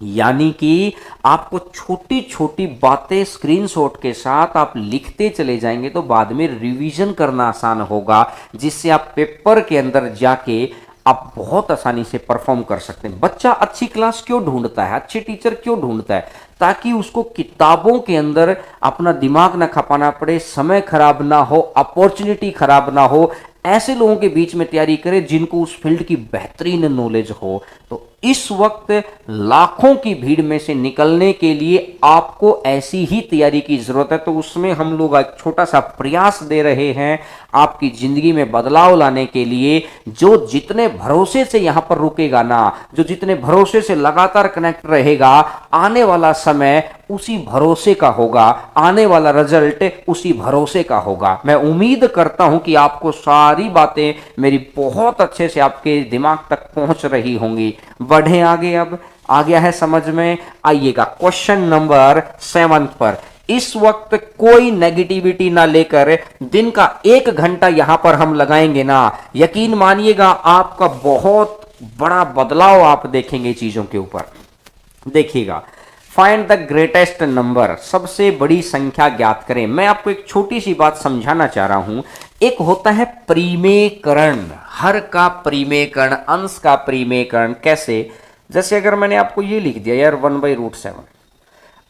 यानी कि आपको छोटी छोटी बातें स्क्रीनशॉट के साथ आप लिखते चले जाएंगे तो बाद में रिवीजन करना आसान होगा, जिससे आप पेपर के अंदर जाके आप बहुत आसानी से परफॉर्म कर सकते हैं। बच्चा अच्छी क्लास क्यों ढूंढता है, अच्छे टीचर क्यों ढूंढता है? ताकि उसको किताबों के अंदर अपना दिमाग ना खपाना पड़े, समय खराब ना हो, अपॉर्चुनिटी खराब ना हो। ऐसे लोगों के बीच में तैयारी करें जिनको उस फील्ड की बेहतरीन नॉलेज हो। तो इस वक्त लाखों की भीड़ में से निकलने के लिए आपको ऐसी ही तैयारी की जरूरत है। तो उसमें हम लोग एक छोटा सा प्रयास दे रहे हैं आपकी जिंदगी में बदलाव लाने के लिए। जो जितने भरोसे से यहां पर रुकेगा ना, जो जितने भरोसे से लगातार कनेक्ट रहेगा, आने वाला समय उसी भरोसे का होगा, आने वाला रिजल्ट उसी भरोसे का होगा। मैं उम्मीद करता हूं कि आपको सारी बातें मेरी बहुत अच्छे से आपके दिमाग तक पहुंच रही होंगी। बढ़े आगे, अब आ गया है समझ में। आइएगा क्वेश्चन नंबर 7 पर। इस वक्त कोई नेगेटिविटी ना लेकर दिन का 1 घंटा यहां पर हम लगाएंगे ना, यकीन मानिएगा आपका बहुत बड़ा बदलाव आप देखेंगे चीजों के ऊपर। देखिएगा, फाइंड द ग्रेटेस्ट नंबर, सबसे बड़ी संख्या ज्ञात करें। मैं आपको एक छोटी सी बात समझाना चाह रहा हूं। एक होता है परिमेयकरण, हर का परिमेयकरण, अंश का परिमेयकरण। कैसे? जैसे अगर मैंने आपको ये लिख दिया यार 1/√7,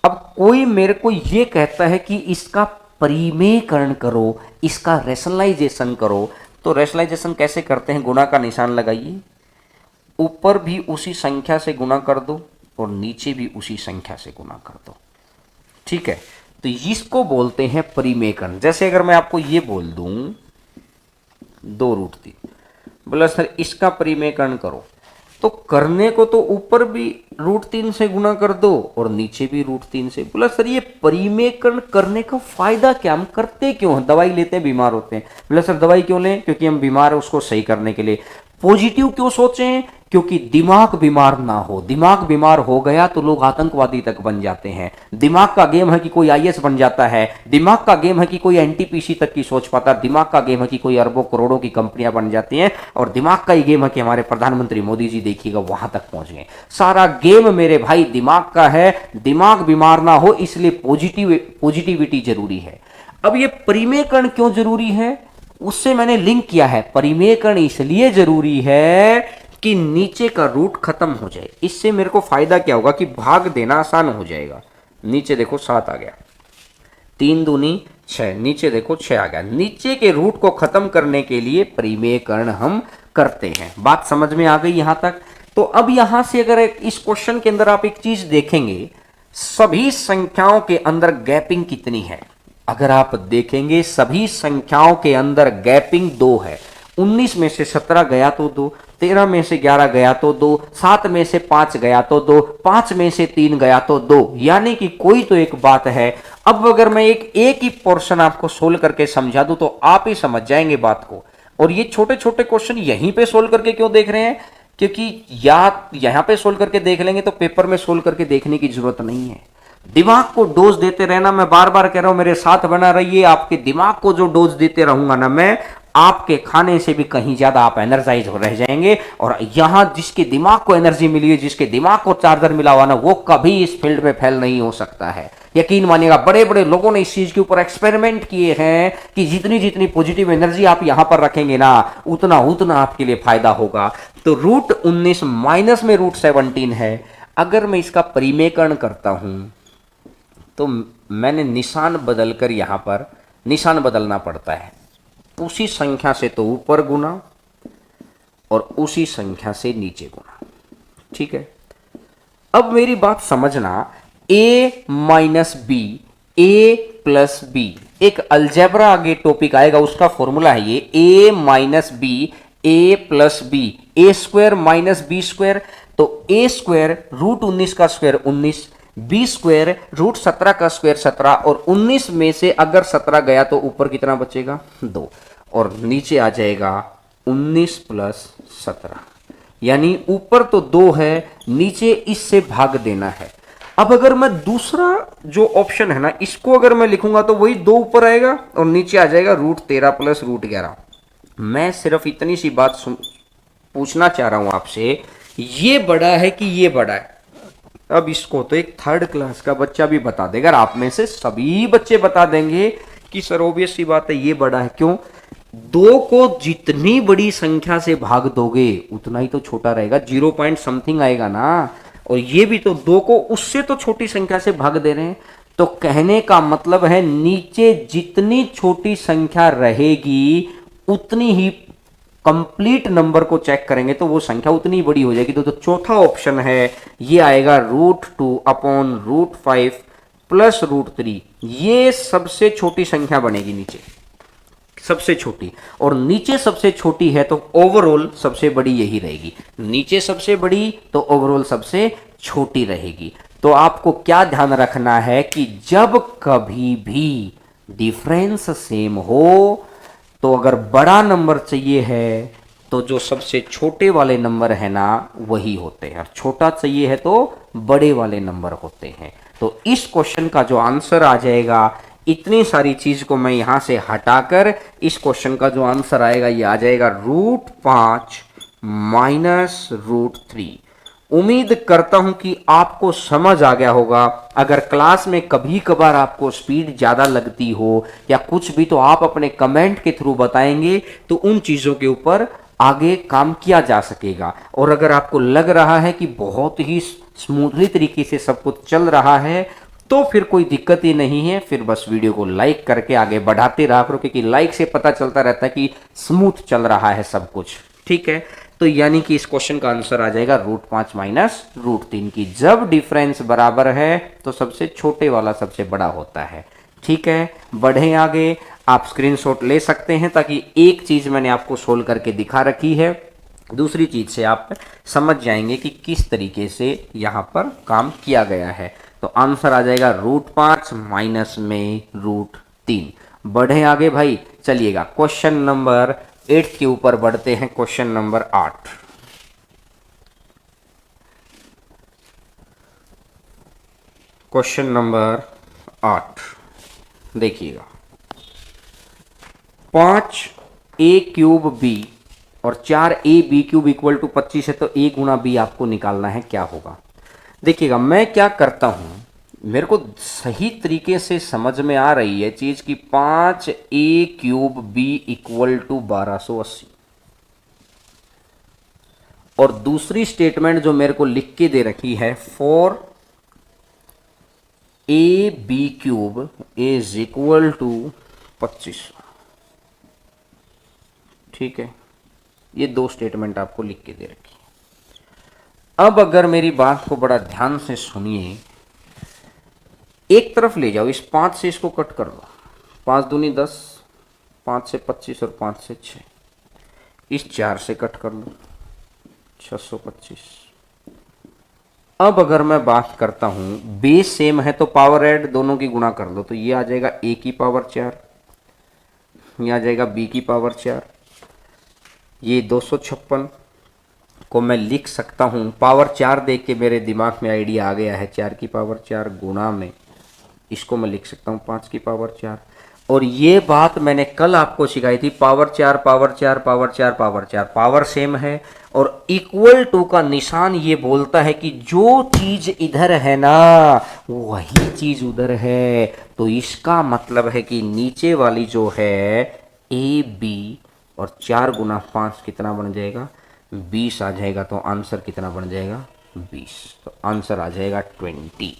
अब कोई मेरे को ये कहता है कि इसका परिमेयकरण करो, इसका रेशनलाइजेशन करो। तो रेशनलाइजेशन कैसे करते हैं? गुणा का निशान लगाइए, ऊपर भी उसी संख्या से गुणा कर दो और नीचे भी उसी संख्या से गुणा कर दो, ठीक है। तो इसको बोलते हैं परिमेयकरण। जैसे अगर मैं आपको ये बोल दूं 2√3, बोला सर इसका परिमेयकरण करो, तो करने को तो ऊपर भी √3 से गुणा कर दो और नीचे भी √3 से। बोला सर ये परिमेयकरण करने का फायदा क्या, हम करते क्यों हैं? दवाई लेते हैं, बीमार होते हैं। बोला सर दवाई क्यों लें? क्योंकि हम बीमार है, उसको सही करने के लिए। पॉजिटिव क्यों सोचें? क्योंकि दिमाग बीमार ना हो। दिमाग बीमार हो गया तो लोग आतंकवादी तक बन जाते हैं। दिमाग का गेम है कि कोई आईएएस बन जाता है, दिमाग का गेम है कि कोई एनटीपीसी तक की सोच पाता है, दिमाग का गेम है कि कोई अरबों करोड़ों की कंपनियां बन जाती हैं, और दिमाग का ही गेम है कि हमारे प्रधानमंत्री मोदी जी देखिएगा वहां तक पहुंच गए। सारा गेम मेरे भाई दिमाग का है। दिमाग बीमार ना हो इसलिए पॉजिटिविटी जरूरी है। अब ये परिमेयकरण क्यों जरूरी है उससे मैंने लिंक किया है। परिमेयकरण इसलिए जरूरी है कि नीचे का रूट खत्म हो जाए। इससे मेरे को फायदा क्या होगा कि भाग देना आसान हो जाएगा। नीचे देखो 7 आ गया, 3 दूनी 6, नीचे देखो 6 आ गया। नीचे के रूट को खत्म करने के लिए परिमेयकरण हम करते हैं। बात समझ में आ गई यहां तक? तो अब यहां से अगर इस क्वेश्चन के अंदर आप एक चीज देखेंगे, सभी संख्याओं के अंदर गैपिंग कितनी है? अगर आप देखेंगे सभी संख्याओं के अंदर गैपिंग 2 है। 19 में से 17 गया तो 2, 13 में से 11 गया तो 2, 7 में से 5 गया तो 2, 5 में से 3 गया तो 2, यानी कि कोई तो एक बात है। अब अगर मैं एक ही पोर्शन आपको सोल्व करके समझा दूं तो आप ही समझ जाएंगे बात को। और ये छोटे छोटे क्वेश्चन यहीं पे सोल्व करके क्यों देख रहे हैं? क्योंकि यहां पे सोल्व करके देख लेंगे तो पेपर में सोल्व करके देखने की जरूरत नहीं है। दिमाग को डोज देते रहना। मैं बार बार कह रहा हूं मेरे साथ बना रहिए। आपके दिमाग को जो डोज देते रहूंगा ना मैं, आपके खाने से भी कहीं ज्यादा आप एनर्जाइज हो रह जाएंगे। और यहां जिसके दिमाग को एनर्जी मिली है, जिसके दिमाग को चार्जर मिला हुआ ना, वो कभी इस फील्ड में फेल नहीं हो सकता है। यकीन मानिएगा, बड़े बड़े लोगों ने इस चीज के ऊपर एक्सपेरिमेंट किए हैं कि जितनी जितनी पॉजिटिव एनर्जी आप यहां पर रखेंगे ना, उतना उतना आपके लिए फायदा होगा। तो √19 माइनस में √17 है। अगर मैं इसका परिमेयकरण करता हूं तो मैंने निशान बदलकर यहां पर निशान बदलना पड़ता है। उसी संख्या से तो ऊपर गुना और उसी संख्या से नीचे गुना, ठीक है। अब मेरी बात समझना, a minus B, a plus B, एक अलजेब्रा आगे टॉपिक आएगा, उसका फॉर्मूला है ये a minus B, a plus B, a square minus B square. तो a स्क्वायर √19 का स्क्वायर 19, बी स्क्वायर √17 का स्क्वायर 17, और 19 में से अगर 17 गया तो ऊपर कितना बचेगा? 2, और नीचे आ जाएगा 19 प्लस 17। यानी ऊपर तो 2 है, नीचे इससे भाग देना है। अब अगर मैं दूसरा जो ऑप्शन है ना, इसको अगर मैं लिखूंगा तो वही 2 ऊपर आएगा और नीचे आ जाएगा √13 प्लस √11। मैं सिर्फ इतनी सी बात पूछना चाह रहा हूं आपसे, ये बड़ा है कि ये बड़ा है? अब इसको तो एक 3rd क्लास का बच्चा भी बता देगा, आप में से सभी बच्चे बता देंगे कि सर ऑब्वियस सी बात है ये बड़ा है। क्यों? 2 को जितनी बड़ी संख्या से भाग दोगे उतना ही तो छोटा रहेगा, 0 पॉइंट समथिंग आएगा ना। और ये भी तो 2 को उससे तो छोटी संख्या से भाग दे रहे हैं। तो कहने का मतलब है नीचे जितनी छोटी संख्या रहेगी उतनी ही कंप्लीट नंबर को चेक करेंगे तो वो संख्या उतनी बड़ी हो जाएगी। तो चौथा ऑप्शन है ये आएगा √2 अपॉन √5 प्लस √3। ये सबसे छोटी संख्या बनेगी नीचे, सबसे छोटी। और नीचे सबसे छोटी है तो ओवरऑल सबसे बड़ी यही रहेगी। नीचे सबसे बड़ी तो ओवरऑल सबसे छोटी रहेगी। तो आपको क्या ध्यान रखना है कि जब कभी भी डिफरेंस सेम हो तो अगर बड़ा नंबर चाहिए है तो जो सबसे छोटे वाले नंबर है ना वही होते हैं, और छोटा चाहिए है तो बड़े वाले नंबर होते हैं। तो इस क्वेश्चन का जो आंसर आ जाएगा, इतनी सारी चीज को मैं यहां से हटाकर इस क्वेश्चन का जो आंसर आएगा ये आ जाएगा √5 माइनस √3। उम्मीद करता हूं कि आपको समझ आ गया होगा। अगर क्लास में कभी कभार आपको स्पीड ज्यादा लगती हो या कुछ भी, तो आप अपने कमेंट के थ्रू बताएंगे तो उन चीजों के ऊपर आगे काम किया जा सकेगा। और अगर आपको लग रहा है कि बहुत ही स्मूथली तरीके से सब कुछ चल रहा है तो फिर कोई दिक्कत ही नहीं है, फिर बस वीडियो को लाइक करके आगे बढ़ाते रहा करो, क्योंकि लाइक से पता चलता रहता है कि स्मूथ चल रहा है सब कुछ। ठीक है, तो यानी कि इस क्वेश्चन का आंसर आ जाएगा √5 माइनस √3 की जब डिफरेंस बराबर है तो सबसे छोटे वाला सबसे बड़ा होता है। ठीक है, बढ़े आगे। आप स्क्रीनशॉट ले सकते हैं ताकि एक चीज मैंने आपको सोल्व करके दिखा रखी है, दूसरी चीज से आप समझ जाएंगे कि किस तरीके से यहां पर काम किया गया है। तो आंसर आ जाएगा √5 माइनस में √3। बढ़े आगे भाई, चलिएगा क्वेश्चन नंबर 8 के ऊपर बढ़ते हैं। क्वेश्चन नंबर 8, क्वेश्चन नंबर 8 देखिएगा, 5a³ b और 4ab³ इक्वल टू 25 है, तो a गुणा b आपको निकालना है, क्या होगा? देखिएगा मैं क्या करता हूं, मेरे को सही तरीके से समझ में आ रही है चीज की 5a³ b इक्वल टू 1280। और दूसरी स्टेटमेंट जो मेरे को लिख के दे रखी है 4ab³ इज इक्वल टू 2500। ठीक है, ये 2 स्टेटमेंट आपको लिख के दे रखी है। अब अगर मेरी बात को बड़ा ध्यान से सुनिए, एक तरफ ले जाओ, इस 5 से इसको कट कर दो, 5 दूनी 10, 5 से 25 और 5 से 6, इस 4 से कट कर लो, 625। अब अगर मैं बात करता हूं बेस सेम है तो पावर ऐड दोनों की गुणा कर लो, तो ये आ जाएगा a की पावर 4, ये आ जाएगा b की पावर 4, ये 256 को मैं लिख सकता हूं, पावर 4 देख के मेरे दिमाग में आइडिया आ गया है, 4 की पावर 4 गुणा में इसको मैं लिख सकता हूं 5 की पावर 4। और ये बात मैंने कल आपको सिखाई थी, power 4 power 4 power 4 power 4, power same है और इक्वल टू का निशान ये बोलता है कि जो चीज इधर है ना वही चीज उधर है। तो इसका मतलब है कि नीचे वाली जो है ए बी और 4 गुना 5 कितना बन जाएगा, 20 आ जाएगा। तो आंसर कितना बन जाएगा, 20। तो आंसर आ जाएगा 20।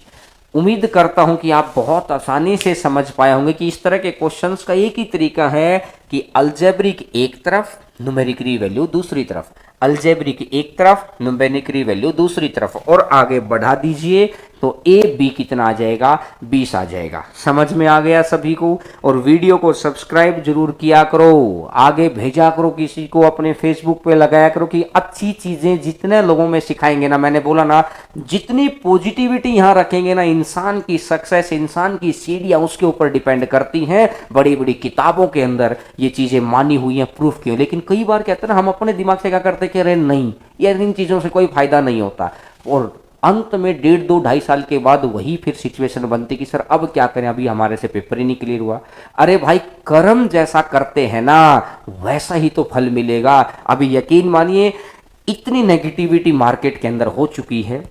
उम्मीद करता हूं कि आप बहुत आसानी से समझ पाए होंगे कि इस तरह के क्वेश्चंस का एक ही तरीका है कि अलजेब्रिक एक तरफ, न्यूमेरिकल वैल्यू दूसरी तरफ, अलजेब्रिक एक तरफ, न्यूमेरिकल वैल्यू दूसरी तरफ, और आगे बढ़ा दीजिए तो ए बी कितना आ जाएगा, 20 आ जाएगा। समझ में आ गया सभी को? और वीडियो को सब्सक्राइब जरूर किया करो, आगे भेजा करो, किसी को अपने फेसबुक पे लगाया करो कि अच्छी चीजें जितने लोगों में सिखाएंगे ना, मैंने बोला ना जितनी पॉजिटिविटी यहाँ रखेंगे ना, इंसान की सक्सेस, इंसान की सीढ़ियां उसके ऊपर डिपेंड करती हैं। बड़ी बड़ी किताबों के अंदर ये चीजें मानी हुई हैं, प्रूफ की। लेकिन कई बार कहते हैं ना हम अपने दिमाग से क्या करते कि अरे नहीं यार इन चीज़ों से कोई फायदा नहीं होता। और अंत में 1.5 2 2.5 साल के बाद वही फिर सिचुएशन बनती कि सर अब क्या करें, अभी हमारे से पेपर ही नहीं क्लियर हुआ। अरे भाई कर्म जैसा करते हैं ना वैसा ही तो फल मिलेगा। अभी यकीन मानिए इतनी नेगेटिविटी मार्केट के अंदर हो चुकी है,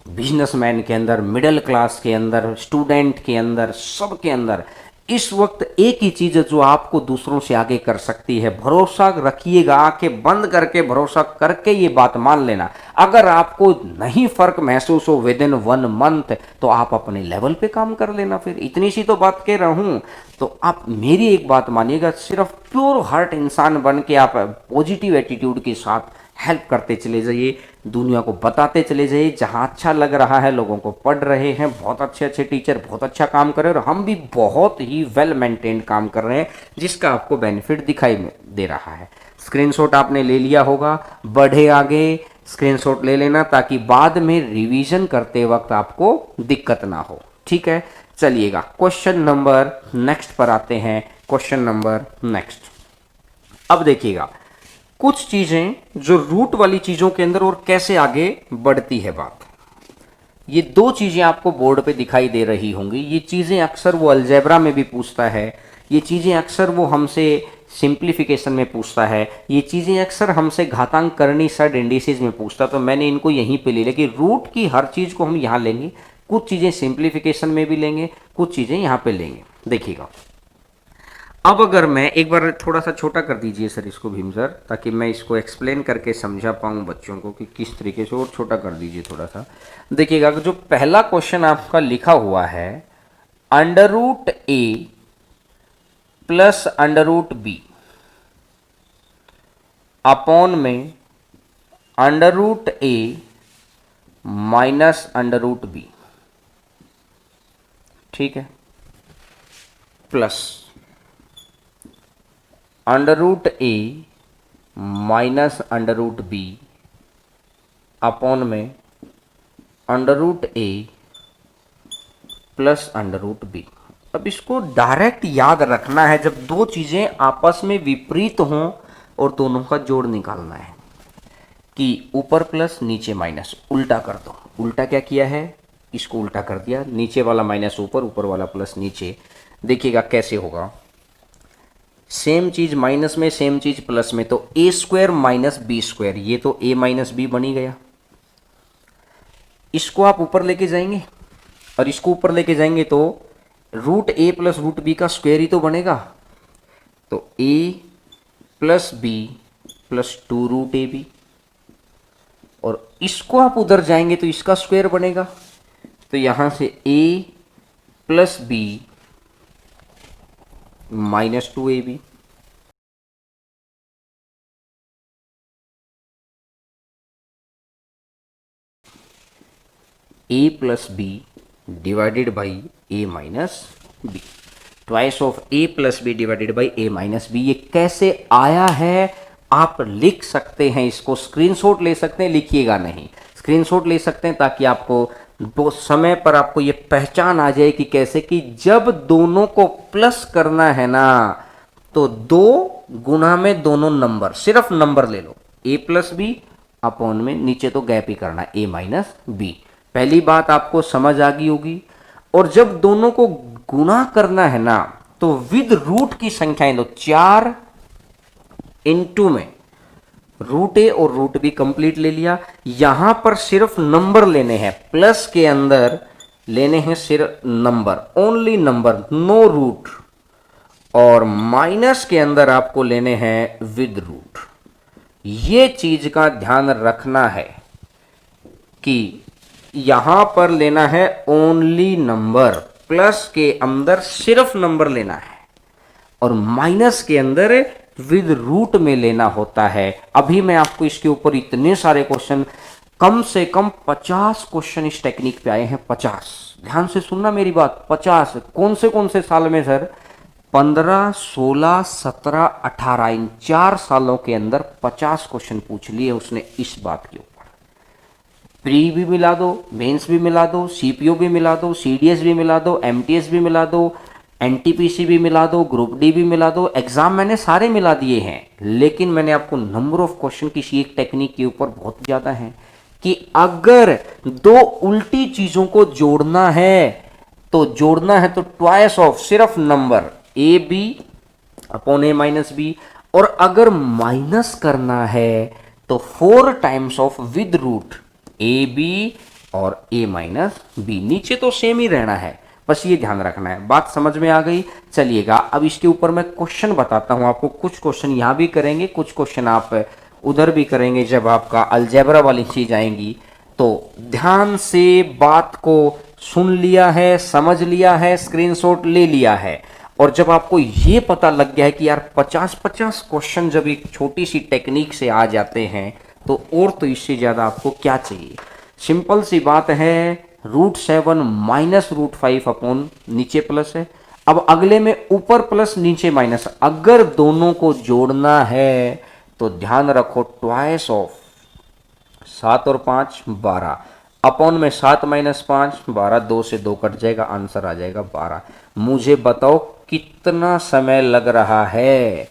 बिजनेसमैन के अंदर, मिडिल क्लास के अंदर, स्टूडेंट के अंदर, सब के अंदर इस वक्त एक ही चीज़ है जो आपको दूसरों से आगे कर सकती है। भरोसा रखिएगा, आंखें बंद करके भरोसा करके ये बात मान लेना, अगर आपको नहीं फर्क महसूस हो विद इन 1 मंथ तो आप अपने लेवल पे काम कर लेना। फिर इतनी सी तो बात कह रहा हूं, तो आप मेरी एक बात मानिएगा, सिर्फ प्योर हार्ट इंसान बन के आप पॉजिटिव एटीट्यूड के साथ हेल्प करते चले जाइए, दुनिया को बताते चले जाइए। जहाँ अच्छा लग रहा है लोगों को पढ़ रहे हैं, बहुत अच्छे अच्छे टीचर बहुत अच्छा काम कर रहे हैं और हम भी बहुत ही वेल मेंटेन्ड काम कर रहे हैं जिसका आपको बेनिफिट दिखाई दे रहा है। स्क्रीनशॉट आपने ले लिया होगा, बढ़े आगे, स्क्रीनशॉट ले लेना ताकि बाद में रिवीजन करते वक्त आपको दिक्कत ना हो। ठीक है, चलिएगा क्वेश्चन नंबर नेक्स्ट पर आते हैं। क्वेश्चन नंबर नेक्स्ट, अब देखिएगा कुछ चीजें जो रूट वाली चीजों के अंदर और कैसे आगे बढ़ती है बात। ये 2 चीजें आपको बोर्ड पे दिखाई दे रही होंगी। ये चीजें अक्सर वो अलजेब्रा में भी पूछता है, ये चीजें अक्सर वो हमसे सिंप्लीफिकेशन में पूछता है, ये चीजें अक्सर हमसे घातांक करनी सड इंडिसेस में पूछता। तो मैंने इनको यहीं पे ले लिया कि रूट की हर चीज को हम यहाँ लेंगे, कुछ चीजें सिंप्लीफिकेशन में भी लेंगे, कुछ चीजें यहाँ पे लेंगे। देखिएगा अब अगर मैं एक बार थोड़ा सा छोटा कर दीजिए सर इसको भीम सर, ताकि मैं इसको एक्सप्लेन करके समझा पाऊँ बच्चों को कि किस तरीके से, और छोटा कर दीजिए थोड़ा सा। देखिएगा जो पहला क्वेश्चन आपका लिखा हुआ है √a प्लस √b अपॉन में √a माइनस √b, ठीक है, plus √a minus √b upon में √a प्लस √b। अब इसको डायरेक्ट याद रखना है जब 2 चीजें आपस में विपरीत हों और दोनों का जोड़ निकालना है कि ऊपर प्लस नीचे माइनस, उल्टा कर दो। उल्टा क्या किया है, इसको उल्टा कर दिया, नीचे वाला माइनस ऊपर, ऊपर वाला प्लस नीचे। देखिएगा कैसे होगा, सेम चीज माइनस में, सेम चीज प्लस में, तो a² माइनस b², ये तो a माइनस बी बनी गया। इसको आप ऊपर लेके जाएंगे और इसको ऊपर लेके जाएंगे तो √a प्लस √b का स्क्वायर ही तो बनेगा। तो a plus b plus 2√ab, और इसको आप उधर जाएंगे तो इसका स्क्वायर बनेगा। तो यहां से a plus b minus 2ab, a plus b divided by a minus b, twice of a plus b divided by a minus b। ये कैसे आया है आप लिख सकते हैं, इसको स्क्रीनशॉट ले सकते हैं, लिखिएगा नहीं, स्क्रीनशॉट ले सकते हैं ताकि आपको दो समय पर आपको ये पहचान आ जाए कि कैसे, कि जब दोनों को प्लस करना है ना तो 2 गुना में दोनों नंबर, सिर्फ नंबर ले लो, a प्लस बी अपॉन में नीचे तो गैप ही करना a माइनस बी। पहली बात आपको समझ आ गई होगी। और जब दोनों को गुना करना है ना तो विद रूट की संख्याएं लो, 4 इंटू में √a और √b कंप्लीट ले लिया। यहां पर सिर्फ नंबर लेने हैं, प्लस के अंदर लेने हैं सिर्फ number, only number, no root, और माइनस के अंदर आपको लेने हैं विद रूट। ये चीज का ध्यान रखना है कि यहां पर लेना है ओनली नंबर, प्लस के अंदर सिर्फ नंबर लेना है और माइनस के अंदर विद रूट में लेना होता है। अभी मैं आपको इसके ऊपर इतने सारे क्वेश्चन, कम से कम 50 क्वेश्चन इस टेक्निक पे आए हैं, 50। ध्यान से सुनना मेरी बात, 50। कौन से साल में सर? 15, 16, 17, 18, इन 4 सालों के अंदर 50 क्वेश्चन पूछ लिए उसने इस बात के ऊपर। प्री भी मिला दो, मेंस भी मिला दो, सीपीओ भी मिला दो, सीडीएस भी मिला दो, एमटीएस भी मिला दो, एनटीपीसी भी मिला दो, ग्रुप डी भी मिला दो, एग्जाम मैंने सारे मिला दिए हैं, लेकिन मैंने आपको नंबर ऑफ क्वेश्चन की एक टेक्निक के ऊपर बहुत ज़्यादा है कि अगर दो उल्टी चीज़ों को जोड़ना है तो ट्वाइस ऑफ सिर्फ number A B upon A minus B, और अगर माइनस करना है तो 4 times of with root A B और ए माइनस बी। नीचे तो सेम ही रहना है, बस ये ध्यान रखना है। बात समझ में आ गई? चलिएगा अब इसके ऊपर मैं क्वेश्चन बताता हूं आपको। कुछ क्वेश्चन यहां भी करेंगे, कुछ क्वेश्चन आप उधर भी करेंगे जब आपका अलजेब्रा वाली चीज आएंगी। तो ध्यान से बात को सुन लिया है, समझ लिया है, स्क्रीनशॉट ले लिया है, और जब आपको ये पता लग गया है कि यार 50-50 क्वेश्चन जब एक छोटी सी टेक्निक से आ जाते हैं तो और तो इससे ज़्यादा आपको क्या चाहिए। सिंपल सी बात है, √7 माइनस √5 अपॉन नीचे प्लस है। अब अगले में ऊपर प्लस नीचे माइनस, अगर दोनों को जोड़ना है तो ध्यान रखो ट्वाइस ऑफ 7 और 5 12 अपॉन में 7 माइनस 5 12, 2 से 2 कट जाएगा, आंसर आ जाएगा 12। मुझे बताओ कितना समय लग रहा है?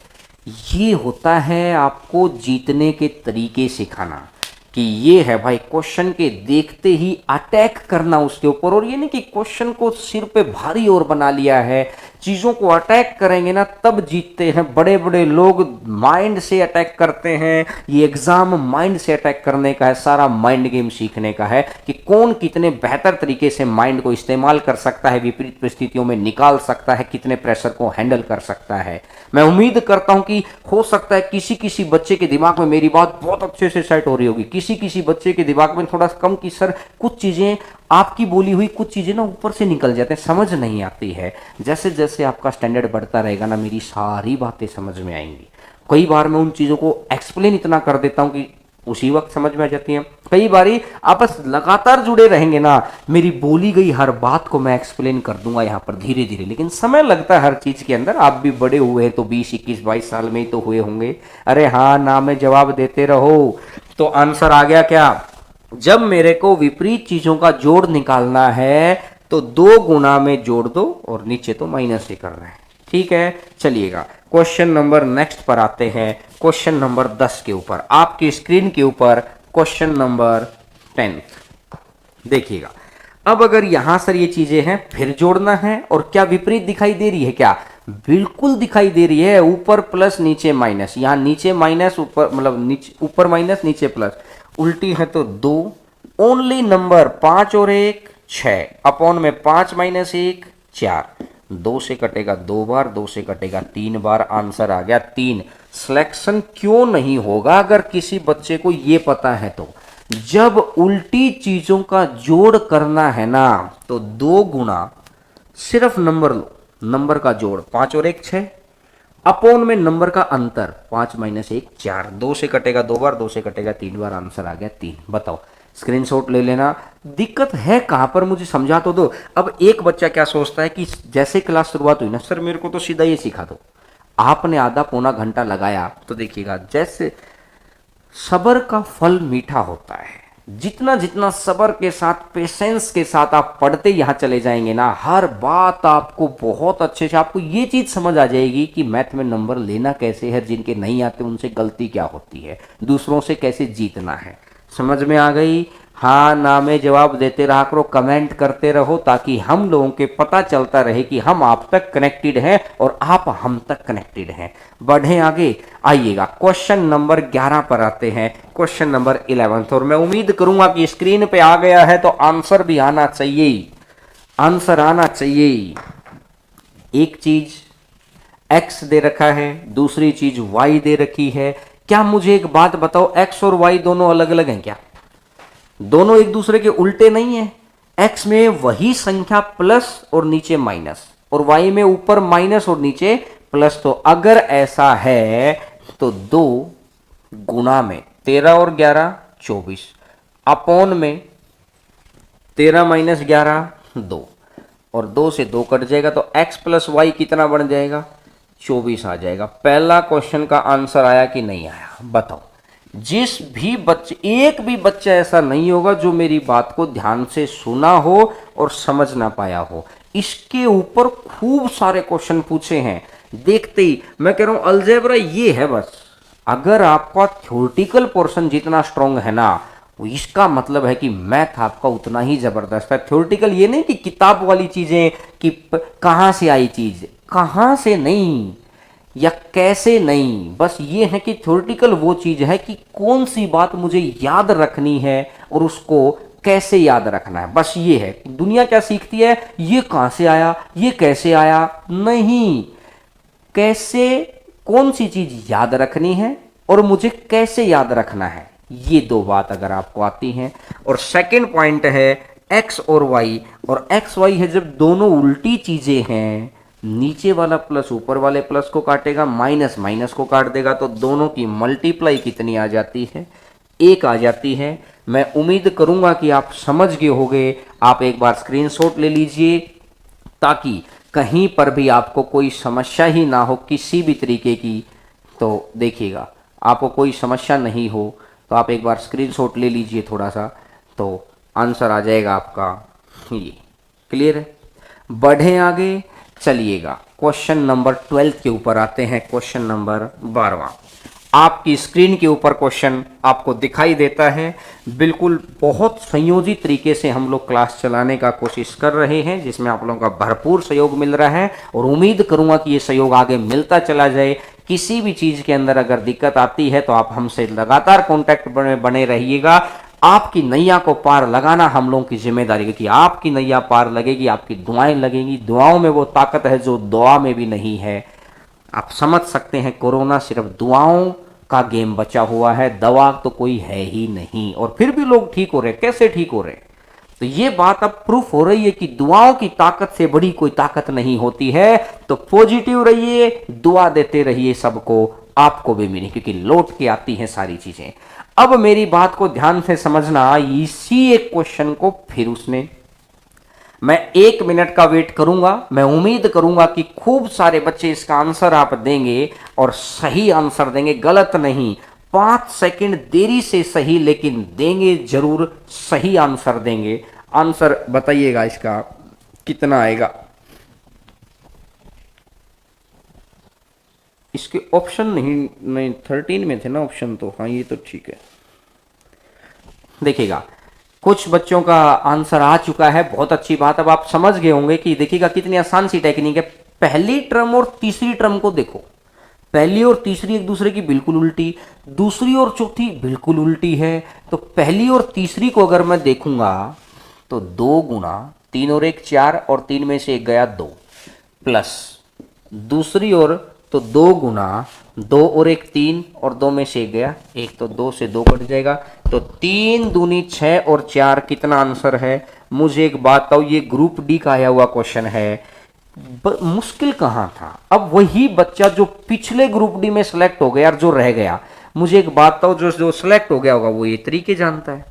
ये होता है आपको जीतने के तरीके सिखाना कि ये है भाई क्वेश्चन के देखते ही अटैक करना उसके ऊपर। और ये नहीं कि क्वेश्चन को सिर पे भारी और बना लिया है, चीज़ों को अटैक करेंगे ना तब जीतते हैं। बड़े बड़े लोग माइंड से अटैक करते हैं। ये एग्जाम माइंड से अटैक करने का है, सारा माइंड गेम सीखने का है कि कौन कितने बेहतर तरीके से माइंड को इस्तेमाल कर सकता है, विपरीत परिस्थितियों में निकाल सकता है, कितने प्रेशर को हैंडल कर सकता है। मैं उम्मीद करता हूं कि हो सकता है किसी किसी बच्चे के दिमाग में मेरी बात बहुत अच्छे से सेट हो रही होगी, किसी किसी बच्चे के दिमाग में थोड़ा कम की सर कुछ चीजें आपकी बोली हुई कुछ चीजें ना ऊपर से निकल जाते हैं, समझ नहीं आती है। जैसे जैसे आपका स्टैंडर्ड बढ़ता रहेगा ना मेरी सारी बातें समझ में आएंगी। कई बार मैं उन चीजों को एक्सप्लेन इतना कर देता हूं कि उसी वक्त समझ में आ जाती हैं। कई बारी आप बस लगातार जुड़े रहेंगे ना, मेरी बोली गई हर बात को मैं एक्सप्लेन कर दूंगा यहाँ पर धीरे धीरे, लेकिन समय लगता है हर चीज के अंदर। आप भी बड़े हुए हैं तो 20 21 22 साल में ही तो हुए होंगे। अरे हाँ ना में जवाब देते रहो। तो आंसर आ गया क्या? जब मेरे को विपरीत चीजों का जोड़ निकालना है तो 2 गुना में जोड़ दो, और नीचे तो माइनस ही करना है। ठीक है, चलिएगा क्वेश्चन नंबर नेक्स्ट पर आते हैं। क्वेश्चन नंबर 10 के ऊपर आपकी स्क्रीन के ऊपर क्वेश्चन नंबर 10 देखिएगा। अब अगर यहां सर ये चीजें हैं फिर जोड़ना है, और क्या विपरीत दिखाई दे रही है? क्या बिल्कुल दिखाई दे रही है। ऊपर प्लस नीचे माइनस, यहां नीचे माइनस ऊपर, मतलब नीचे ऊपर माइनस नीचे प्लस, उल्टी है तो 2 ओनली नंबर 5 और 1 6 अपॉन में 5 माइनस 1 4, 2 से कटेगा 2 बार, 2 से कटेगा 3 बार, आंसर आ गया 3। सिलेक्शन क्यों नहीं होगा अगर किसी बच्चे को ये पता है तो? जब उल्टी चीजों का जोड़ करना है ना तो 2 गुना सिर्फ नंबर लो, नंबर का जोड़ 5 और 1 6 अपॉन में नंबर का अंतर 5 माइनस 1 4, 2 से कटेगा 2 बार, 2 से कटेगा 3 बार, आंसर आ गया 3। बताओ स्क्रीनशॉट ले लेना। दिक्कत है कहां पर मुझे समझा तो दो। अब एक बच्चा क्या सोचता है कि जैसे क्लास शुरुआत हुई ना सर मेरे को तो सीधा ये सिखा दो। आपने आधा पौना घंटा लगाया तो देखिएगा जैसे सब्र का फल मीठा होता है, जितना जितना सब्र के साथ पेशेंस के साथ आप पढ़ते यहां चले जाएंगे ना, हर बात आपको बहुत अच्छे से, आपको ये चीज समझ आ जाएगी कि मैथ में नंबर लेना कैसे है, जिनके नहीं आते उनसे गलती क्या होती है, दूसरों से कैसे जीतना है। समझ में आ गई? हाँ ना में जवाब देते रहा करो, कमेंट करते रहो, ताकि हम लोगों के पता चलता रहे कि हम आप तक कनेक्टेड हैं और आप हम तक कनेक्टेड हैं। बढ़े आगे, आइएगा क्वेश्चन नंबर 11 पर आते हैं। क्वेश्चन नंबर 11, और मैं उम्मीद करूंगा कि स्क्रीन पे आ गया है तो आंसर भी आना चाहिए, आंसर आना चाहिए। एक चीज x दे रखा है, दूसरी चीज y दे रखी है। क्या मुझे एक बात बताओ, x और y दोनों अलग अलग हैं क्या? दोनों एक दूसरे के उल्टे नहीं है। x में वही संख्या प्लस और नीचे माइनस, और y में ऊपर माइनस और नीचे प्लस। तो अगर ऐसा है तो 2 गुना में 13 और 11 24, अपॉन में 13 माइनस 11 2, और 2 से 2 कट जाएगा तो x प्लस वाई कितना बन जाएगा? 24 आ जाएगा। पहला क्वेश्चन का आंसर आया कि नहीं आया? बताओ। जिस भी बच्चे, एक भी बच्चा ऐसा नहीं होगा जो मेरी बात को ध्यान से सुना हो और समझ ना पाया हो। इसके ऊपर खूब सारे क्वेश्चन पूछे हैं। देखते ही मैं कह रहा हूं अलजेब्रा ये है बस। अगर आपका थ्योरेटिकल पोर्शन जितना स्ट्रांग है ना, इसका मतलब है कि मैथ आपका उतना ही जबरदस्त है। थ्योरेटिकल ये नहीं कि किताब वाली चीजें कि कहां से आई चीज, कहां से नहीं या कैसे नहीं, बस ये है कि थ्योरेटिकल वो चीज है कि कौन सी बात मुझे याद रखनी है और उसको कैसे याद रखना है। बस ये है। दुनिया क्या सीखती है, ये कहां से आया, ये कैसे आया, नहीं, कैसे, कौन सी चीज याद रखनी है और मुझे कैसे याद रखना है, ये दो बात अगर आपको आती हैं। और सेकंड पॉइंट है एक्स और वाई, और एक्स वाई है जब दोनों उल्टी चीजें हैं, नीचे वाला प्लस ऊपर वाले प्लस को काटेगा, माइनस माइनस को काट देगा, तो दोनों की मल्टीप्लाई कितनी आ जाती है, एक आ जाती है। मैं उम्मीद करूंगा कि आप समझ गए होंगे। आप एक बार स्क्रीनशॉट ले लीजिए ताकि कहीं पर भी आपको कोई समस्या ही ना हो किसी भी तरीके की। तो देखिएगा, आपको कोई समस्या नहीं हो तो आप एक बार स्क्रीनशॉट ले लीजिए थोड़ा सा, तो आंसर आ जाएगा आपका ये। क्लियर है? बढ़े आगे, चलिएगा क्वेश्चन नंबर 12 के ऊपर आते हैं। क्वेश्चन नंबर 12 आपकी स्क्रीन के ऊपर क्वेश्चन आपको दिखाई देता है। बिल्कुल बहुत संयोजित तरीके से हम लोग क्लास चलाने का कोशिश कर रहे हैं, जिसमें आप लोगों का भरपूर सहयोग मिल रहा है और उम्मीद करूंगा कि ये सहयोग आगे मिलता चला जाए। किसी भी चीज के अंदर अगर दिक्कत आती है तो आप हमसे लगातार कांटेक्ट बने रहिएगा। आपकी नैया को पार लगाना हम लोगों की जिम्मेदारी है कि आपकी नैया पार लगेगी, आपकी दुआएं लगेंगी। दुआओं में वो ताकत है जो दुआ में भी नहीं है। आप समझ सकते हैं, कोरोना सिर्फ दुआओं का गेम बचा हुआ है, दवा तो कोई है ही नहीं, और फिर भी लोग ठीक हो रहे। कैसे ठीक हो रहे? तो ये बात अब प्रूफ हो रही है कि दुआओं की ताकत से बड़ी कोई ताकत नहीं होती है। तो पॉजिटिव रहिए, दुआ देते रहिए सबको, आपको भी मिले, क्योंकि लौट के आती हैं सारी चीजें। अब मेरी बात को ध्यान से समझना। इसी एक क्वेश्चन को फिर उसने, मैं 1 मिनट का वेट करूंगा। मैं उम्मीद करूंगा कि खूब सारे बच्चे इसका आंसर आप देंगे और सही आंसर देंगे, गलत नहीं। 5 सेकंड देरी से सही, लेकिन देंगे जरूर, सही आंसर देंगे। आंसर बताइएगा इसका कितना आएगा। इसके ऑप्शन नहीं 13 में थे ना ऑप्शन, तो हाँ ये तो ठीक है। देखिएगा, कुछ बच्चों का आंसर आ चुका है, बहुत अच्छी बात। अब आप समझ गए होंगे कि देखिएगा कितनी आसान सी टेक्निक है। पहली टर्म और तीसरी टर्म को देखो, पहली और तीसरी एक दूसरे की बिल्कुल उल्टी, दूसरी और चौथी बिल्कुल उल्टी है। तो पहली और तीसरी को अगर मैं देखूंगा तो 2 गुना 3 और 1 4, और 3 में से 1 गया 2, प्लस दूसरी ओर तो 2 गुना 2 और 1 3, और 2 में से 1 गया 1, तो 2 से 2 कट जाएगा। तो 3 दूनी 6 और 4 कितना आंसर है? मुझे एक बात बताओ, ये ग्रुप डी का आया हुआ क्वेश्चन है, मुश्किल कहां था? अब वही बच्चा जो पिछले ग्रुप डी में सेलेक्ट हो गया और जो रह गया, मुझे एक बात बताओ, जो जो सेलेक्ट हो गया होगा वो ये तरीके जानता है,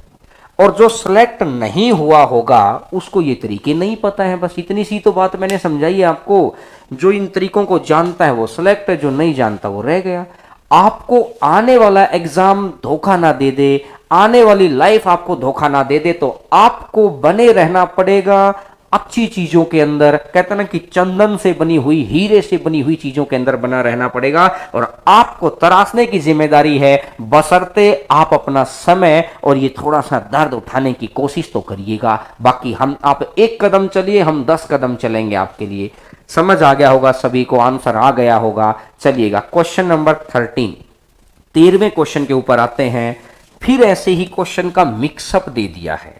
और जो सेलेक्ट नहीं हुआ होगा उसको ये तरीके नहीं पता है। बस इतनी सी तो बात मैंने समझाई है आपको। जो इन तरीकों को जानता है वो सेलेक्ट है, जो नहीं जानता वो रह गया। आपको आने वाला एग्जाम धोखा ना दे दे, आने वाली लाइफ आपको धोखा ना दे दे, तो आपको बने रहना पड़ेगा अच्छी चीजों के अंदर। कहते ना कि चंदन से बनी हुई, हीरे से बनी हुई चीजों के अंदर बना रहना पड़ेगा, और आपको तराशने की जिम्मेदारी है, बशर्ते आप अपना समय और ये थोड़ा सा दर्द उठाने की कोशिश तो करिएगा। बाकी आप 1 कदम चलिए, हम 10 कदम चलेंगे आपके लिए। समझ आ गया होगा सभी को, आंसर आ गया होगा। चलिएगा क्वेश्चन नंबर 13वें क्वेश्चन के ऊपर आते हैं। फिर ऐसे ही क्वेश्चन का मिक्सअप दे दिया है।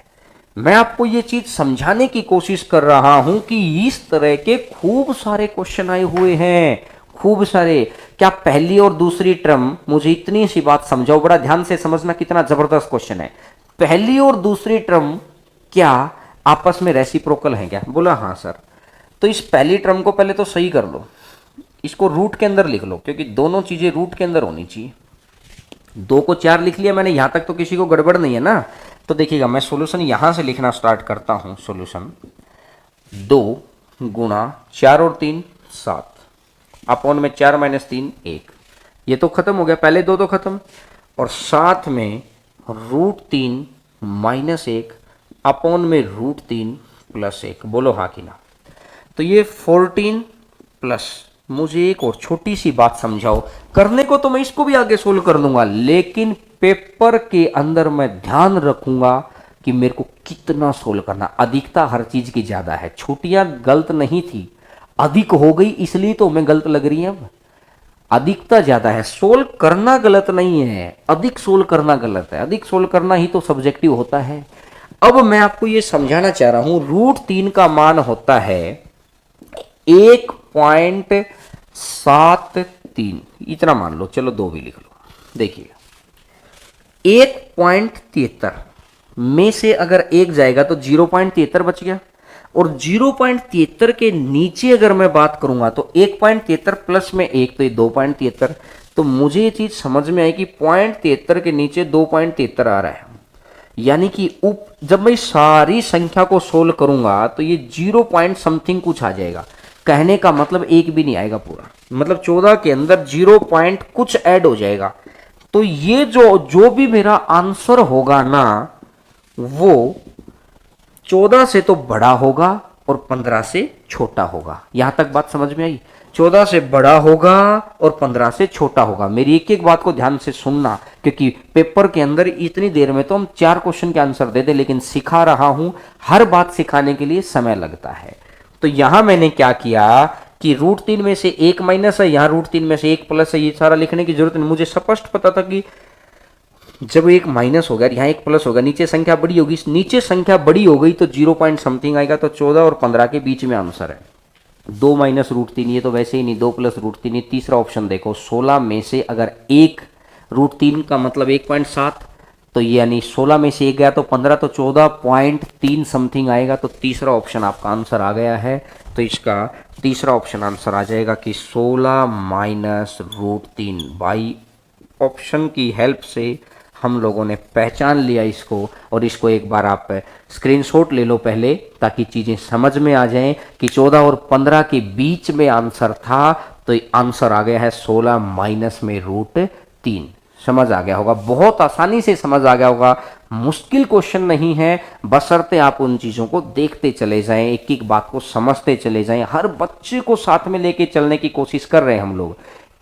मैं आपको ये चीज समझाने की कोशिश कर रहा हूं कि इस तरह के खूब सारे क्वेश्चन आए हुए हैं, खूब सारे। क्या पहली और दूसरी टर्म, मुझे इतनी सी बात समझाओ, बड़ा ध्यान से समझना, कितना जबरदस्त क्वेश्चन है। पहली और दूसरी टर्म क्या आपस में रेसिप्रोकल है क्या? बोला हाँ सर। तो इस पहली टर्म को पहले तो सही कर लो, इसको रूट के अंदर लिख लो, क्योंकि दोनों चीजें रूट के अंदर होनी चाहिए। 2 को 4 लिख लिया मैंने, यहां तक तो किसी को गड़बड़ नहीं है ना। तो देखिएगा, मैं सॉल्यूशन यहां से लिखना स्टार्ट करता हूं। सॉल्यूशन 2 गुना 4 और 3 7, अपॉन में 4 माइनस 3 1, ये तो खत्म हो गया, पहले 2 तो खत्म, और साथ में √3 माइनस 1 अपॉन में √3 प्लस 1। बोलो हाँ कि ना? तो ये 14 प्लस, मुझे एक और छोटी सी बात समझाओ, करने को तो मैं इसको भी आगे सोल्व कर लूंगा, लेकिन पेपर के अंदर मैं ध्यान रखूंगा कि मेरे को कितना सोल्व करना। अधिकता हर चीज की ज्यादा है, छोटियां गलत नहीं थी, अधिक हो गई इसलिए तो मैं गलत लग रही है। अब अधिकता ज्यादा है, सोल्व करना गलत नहीं है, अधिक सोल्व करना गलत है। अधिक सोल्व करना ही तो सब्जेक्टिव होता है। अब मैं आपको यह समझाना चाह रहा हूं, √3 का मान होता है 1.73, इतना मान लो, चलो 2 भी लिख लो। देखिए 1.73 में से अगर एक जाएगा तो 0.73 बच गया, और 0.73 के नीचे अगर मैं बात करूंगा तो 1.73 प्लस में एक, तो ये 2.73। तो मुझे ये चीज समझ में आई कि 0.73 के नीचे 2.73 आ रहा है, यानी कि जब मैं सारी संख्या को सोल्व करूंगा तो ये 0 पॉइंट समथिंग कुछ आ जाएगा। कहने का मतलब एक भी नहीं आएगा पूरा, मतलब 14 के अंदर 0 पॉइंट कुछ ऐड हो जाएगा। तो ये जो भी मेरा आंसर होगा ना, वो 14 से तो बड़ा होगा और 15 से छोटा होगा। यहां तक बात समझ में आई? 14 से बड़ा होगा और 15 से छोटा होगा। मेरी एक एक बात को ध्यान से सुनना, क्योंकि पेपर के अंदर इतनी देर में तो हम 4 क्वेश्चन के आंसर दे दे, लेकिन सिखा रहा हूं, हर बात सिखाने के लिए समय लगता है। तो यहां मैंने क्या किया कि √3 में से एक माइनस है, यहां √3 में से एक प्लस है, ये सारा लिखने की जरूरत नहीं। मुझे स्पष्ट पता था कि जब एक माइनस हो गया, यहाँ एक प्लस होगा, नीचे संख्या बड़ी होगी, नीचे संख्या बड़ी हो गई तो 0 पॉइंट समथिंग आएगा। तो 14 और 15 के बीच में आंसर है। 2 माइनस √3, ये तो वैसे ही नहीं, 2 प्लस √3। ये तीसरा ऑप्शन देखो, 16 में से अगर एक, √3 का मतलब 1.7, तो यानी 16 में से एक गया तो 15, तो 14.3 समथिंग आएगा। तो तीसरा ऑप्शन आपका आंसर आ गया है। तो इसका तीसरा ऑप्शन आंसर आ जाएगा कि 16 माइनस √3। बाई ऑप्शन की हेल्प से हम लोगों ने पहचान लिया इसको, और इसको एक बार आप स्क्रीनशॉट ले लो पहले, ताकि चीज़ें समझ में आ जाएं कि 14 और 15 के बीच में आंसर था। तो आंसर आ गया है 16 माइनस में √3। समझ आ गया होगा, बहुत आसानी से समझ आ गया होगा, मुश्किल क्वेश्चन नहीं है, बशर्ते आप उन चीज़ों को देखते चले जाएं, एक एक बात को समझते चले जाएं। हर बच्चे को साथ में लेके चलने की कोशिश कर रहे हैं हम लोग,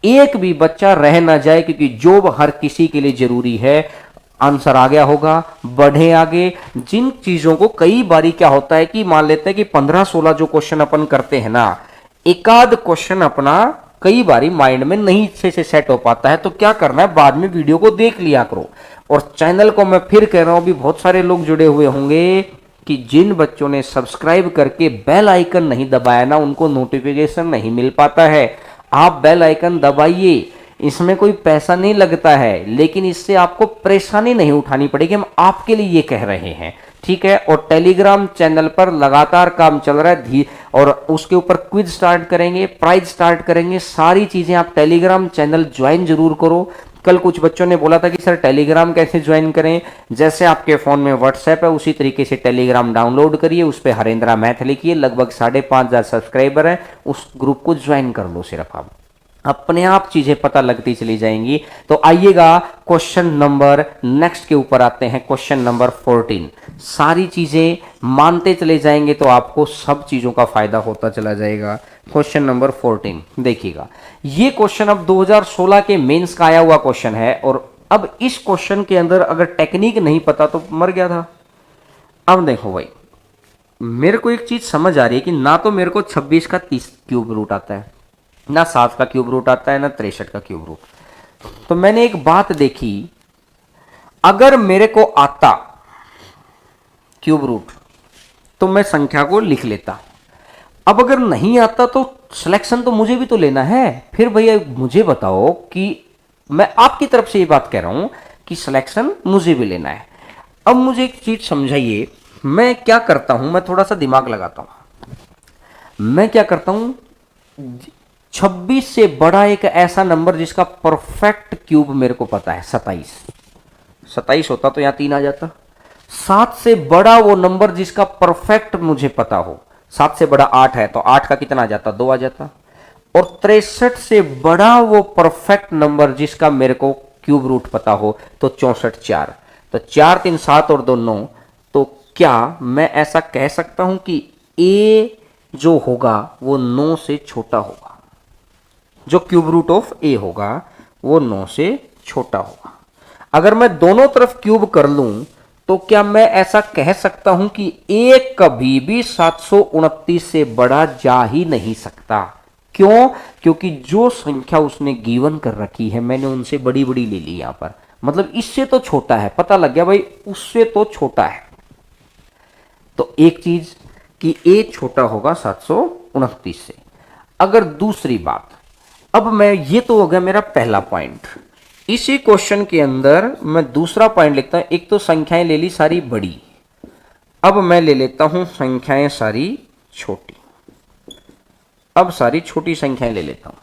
एक भी बच्चा रह ना जाए, क्योंकि जॉब हर किसी के लिए जरूरी है। आंसर आ गया होगा, बढ़े आगे। जिन चीजों को कई बारी क्या होता है कि मान लेते हैं कि 15-16 जो क्वेश्चन अपन करते हैं ना, एकाध क्वेश्चन अपना कई बारी माइंड में नहीं अच्छे से सेट हो पाता है, तो क्या करना है, बाद में वीडियो को देख लिया करो। और चैनल को मैं फिर कह रहा हूं, अभी बहुत सारे लोग जुड़े हुए होंगे कि जिन बच्चों ने सब्सक्राइब करके बेल आइकन नहीं दबाया ना, उनको नोटिफिकेशन नहीं मिल पाता है। आप बेल आइकन दबाइए, इसमें कोई पैसा नहीं लगता है, लेकिन इससे आपको परेशानी नहीं उठानी पड़ेगी, हम आपके लिए ये कह रहे हैं, ठीक है। और टेलीग्राम चैनल पर लगातार काम चल रहा है, और उसके ऊपर क्विज स्टार्ट करेंगे, प्राइज स्टार्ट करेंगे, सारी चीजें आप टेलीग्राम चैनल ज्वाइन जरूर करो। कल कुछ बच्चों ने बोला था कि सर टेलीग्राम कैसे ज्वाइन करें, जैसे आपके फ़ोन में व्हाट्सएप है उसी तरीके से टेलीग्राम डाउनलोड करिए, उस पर हरेंद्रा मैथ लिखिए, लगभग 5,500 सब्सक्राइबर है, उस ग्रुप को ज्वाइन कर लो। सिर्फ आप अपने आप चीजें पता लगती चली जाएंगी। तो आइएगा क्वेश्चन नंबर नेक्स्ट के ऊपर आते हैं, क्वेश्चन नंबर 14। सारी चीजें मानते चले जाएंगे तो आपको सब चीजों का फायदा होता चला जाएगा। क्वेश्चन नंबर 14 देखिएगा, ये क्वेश्चन अब 2016 के मेंस का आया हुआ क्वेश्चन है, और अब इस क्वेश्चन के अंदर अगर टेक्निक नहीं पता तो मर गया था। अब देखो भाई, मेरे को एक चीज समझ आ रही है कि ना तो मेरे को 26 का 30 क्यूब रूट आता है, ना 7 का क्यूब रूट आता है, ना 63 का क्यूब रूट। तो मैंने एक बात देखी, अगर मेरे को आता क्यूब रूट तो मैं संख्या को लिख लेता, अब अगर नहीं आता तो सिलेक्शन तो मुझे भी तो लेना है। फिर भैया मुझे बताओ कि मैं आपकी तरफ से ये बात कह रहा हूं कि सिलेक्शन मुझे भी लेना है। अब मुझे एक चीज समझाइए, मैं क्या करता हूं, मैं थोड़ा सा दिमाग लगाता हूं। मैं क्या करता हूं, 26 से बड़ा एक ऐसा नंबर जिसका परफेक्ट क्यूब मेरे को पता है 27 होता तो यहां 3 आ जाता। 7 से बड़ा वो नंबर जिसका परफेक्ट मुझे पता हो, 7 से बड़ा 8 है तो 8 का कितना आ जाता, 2 आ जाता। और 63 से बड़ा वो परफेक्ट नंबर जिसका मेरे को क्यूब रूट पता हो तो 64 4, तो 4 3 7 और 2 9। तो क्या मैं ऐसा कह सकता हूं कि ए जो होगा वो 9 से छोटा होगा, जो क्यूब रूट ऑफ ए होगा वो 9 से छोटा होगा। अगर मैं दोनों तरफ क्यूब कर लूं तो क्या मैं ऐसा कह सकता हूं कि ए कभी भी 729 से बड़ा जा ही नहीं सकता? क्यों? क्योंकि जो संख्या उसने गिवन कर रखी है मैंने उनसे बड़ी बड़ी ले ली यहां पर, मतलब इससे तो छोटा है, पता लग गया भाई उससे तो छोटा है। तो एक चीज कि ए छोटा होगा 729 से। अगर दूसरी बात, अब मैं, ये तो हो गया मेरा पहला पॉइंट। इसी क्वेश्चन के अंदर मैं दूसरा पॉइंट लिखता हूं। एक तो संख्याएं ले ली सारी बड़ी, अब मैं ले लेता हूं संख्याएं सारी छोटी। अब सारी छोटी संख्याएं ले लेता हूं।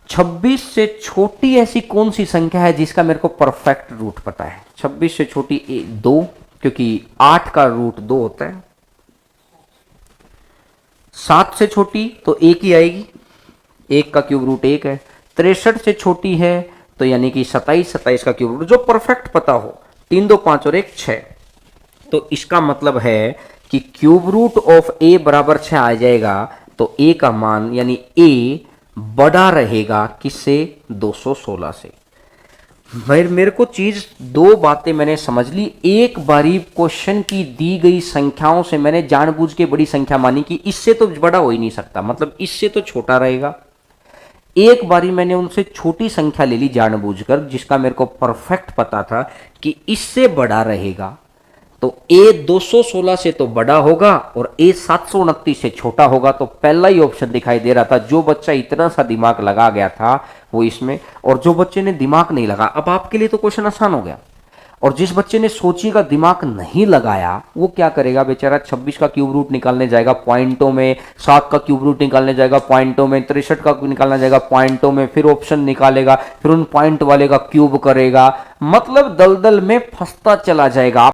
26 से छोटी ऐसी कौन सी संख्या है जिसका मेरे को परफेक्ट रूट पता है? 26 से छोटी 2, क्योंकि 8 का रूट 2 होता है। 7 से छोटी तो 1 ही आएगी, 1 का क्यूब रूट 1 है। 63 से छोटी है तो यानी कि 27, 27 का क्यूब रूट जो परफेक्ट पता हो, 3 2 5 और 1 6। तो इसका मतलब है कि क्यूब रूट ऑफ ए बराबर 6 आ जाएगा, तो ए का मान यानी ए बड़ा रहेगा किससे? 216 से। मेरे को चीज, दो बातें मैंने समझ ली। एक बारी क्वेश्चन की दी गई संख्याओं से मैंने जानबूझ के बड़ी संख्या मानी कि इससे तो बड़ा हो ही नहीं सकता, मतलब इससे तो छोटा रहेगा। एक बारी मैंने उनसे छोटी संख्या ले ली जानबूझकर, जिसका मेरे को परफेक्ट पता था कि इससे बड़ा रहेगा, तो ए 216 से तो बड़ा होगा और ए 729 से छोटा होगा। तो पहला ही ऑप्शन दिखाई दे रहा था। जो बच्चा इतना सा दिमाग लगा गया था वो इसमें, और जो बच्चे ने दिमाग नहीं लगा, अब आपके लिए तो क्वेश्चन आसान हो गया। और जिस बच्चे ने सोचिएगा दिमाग नहीं लगाया वो क्या करेगा बेचारा? 26 का क्यूब रूट निकालने जाएगा पॉइंटों में, 7 का क्यूब रूट निकालने जाएगा पॉइंटों में, 63 का निकालना जाएगा पॉइंटों में, फिर ऑप्शन निकालेगा, फिर उन पॉइंट वाले का क्यूब करेगा, मतलब दलदल में फंसता चला जाएगा।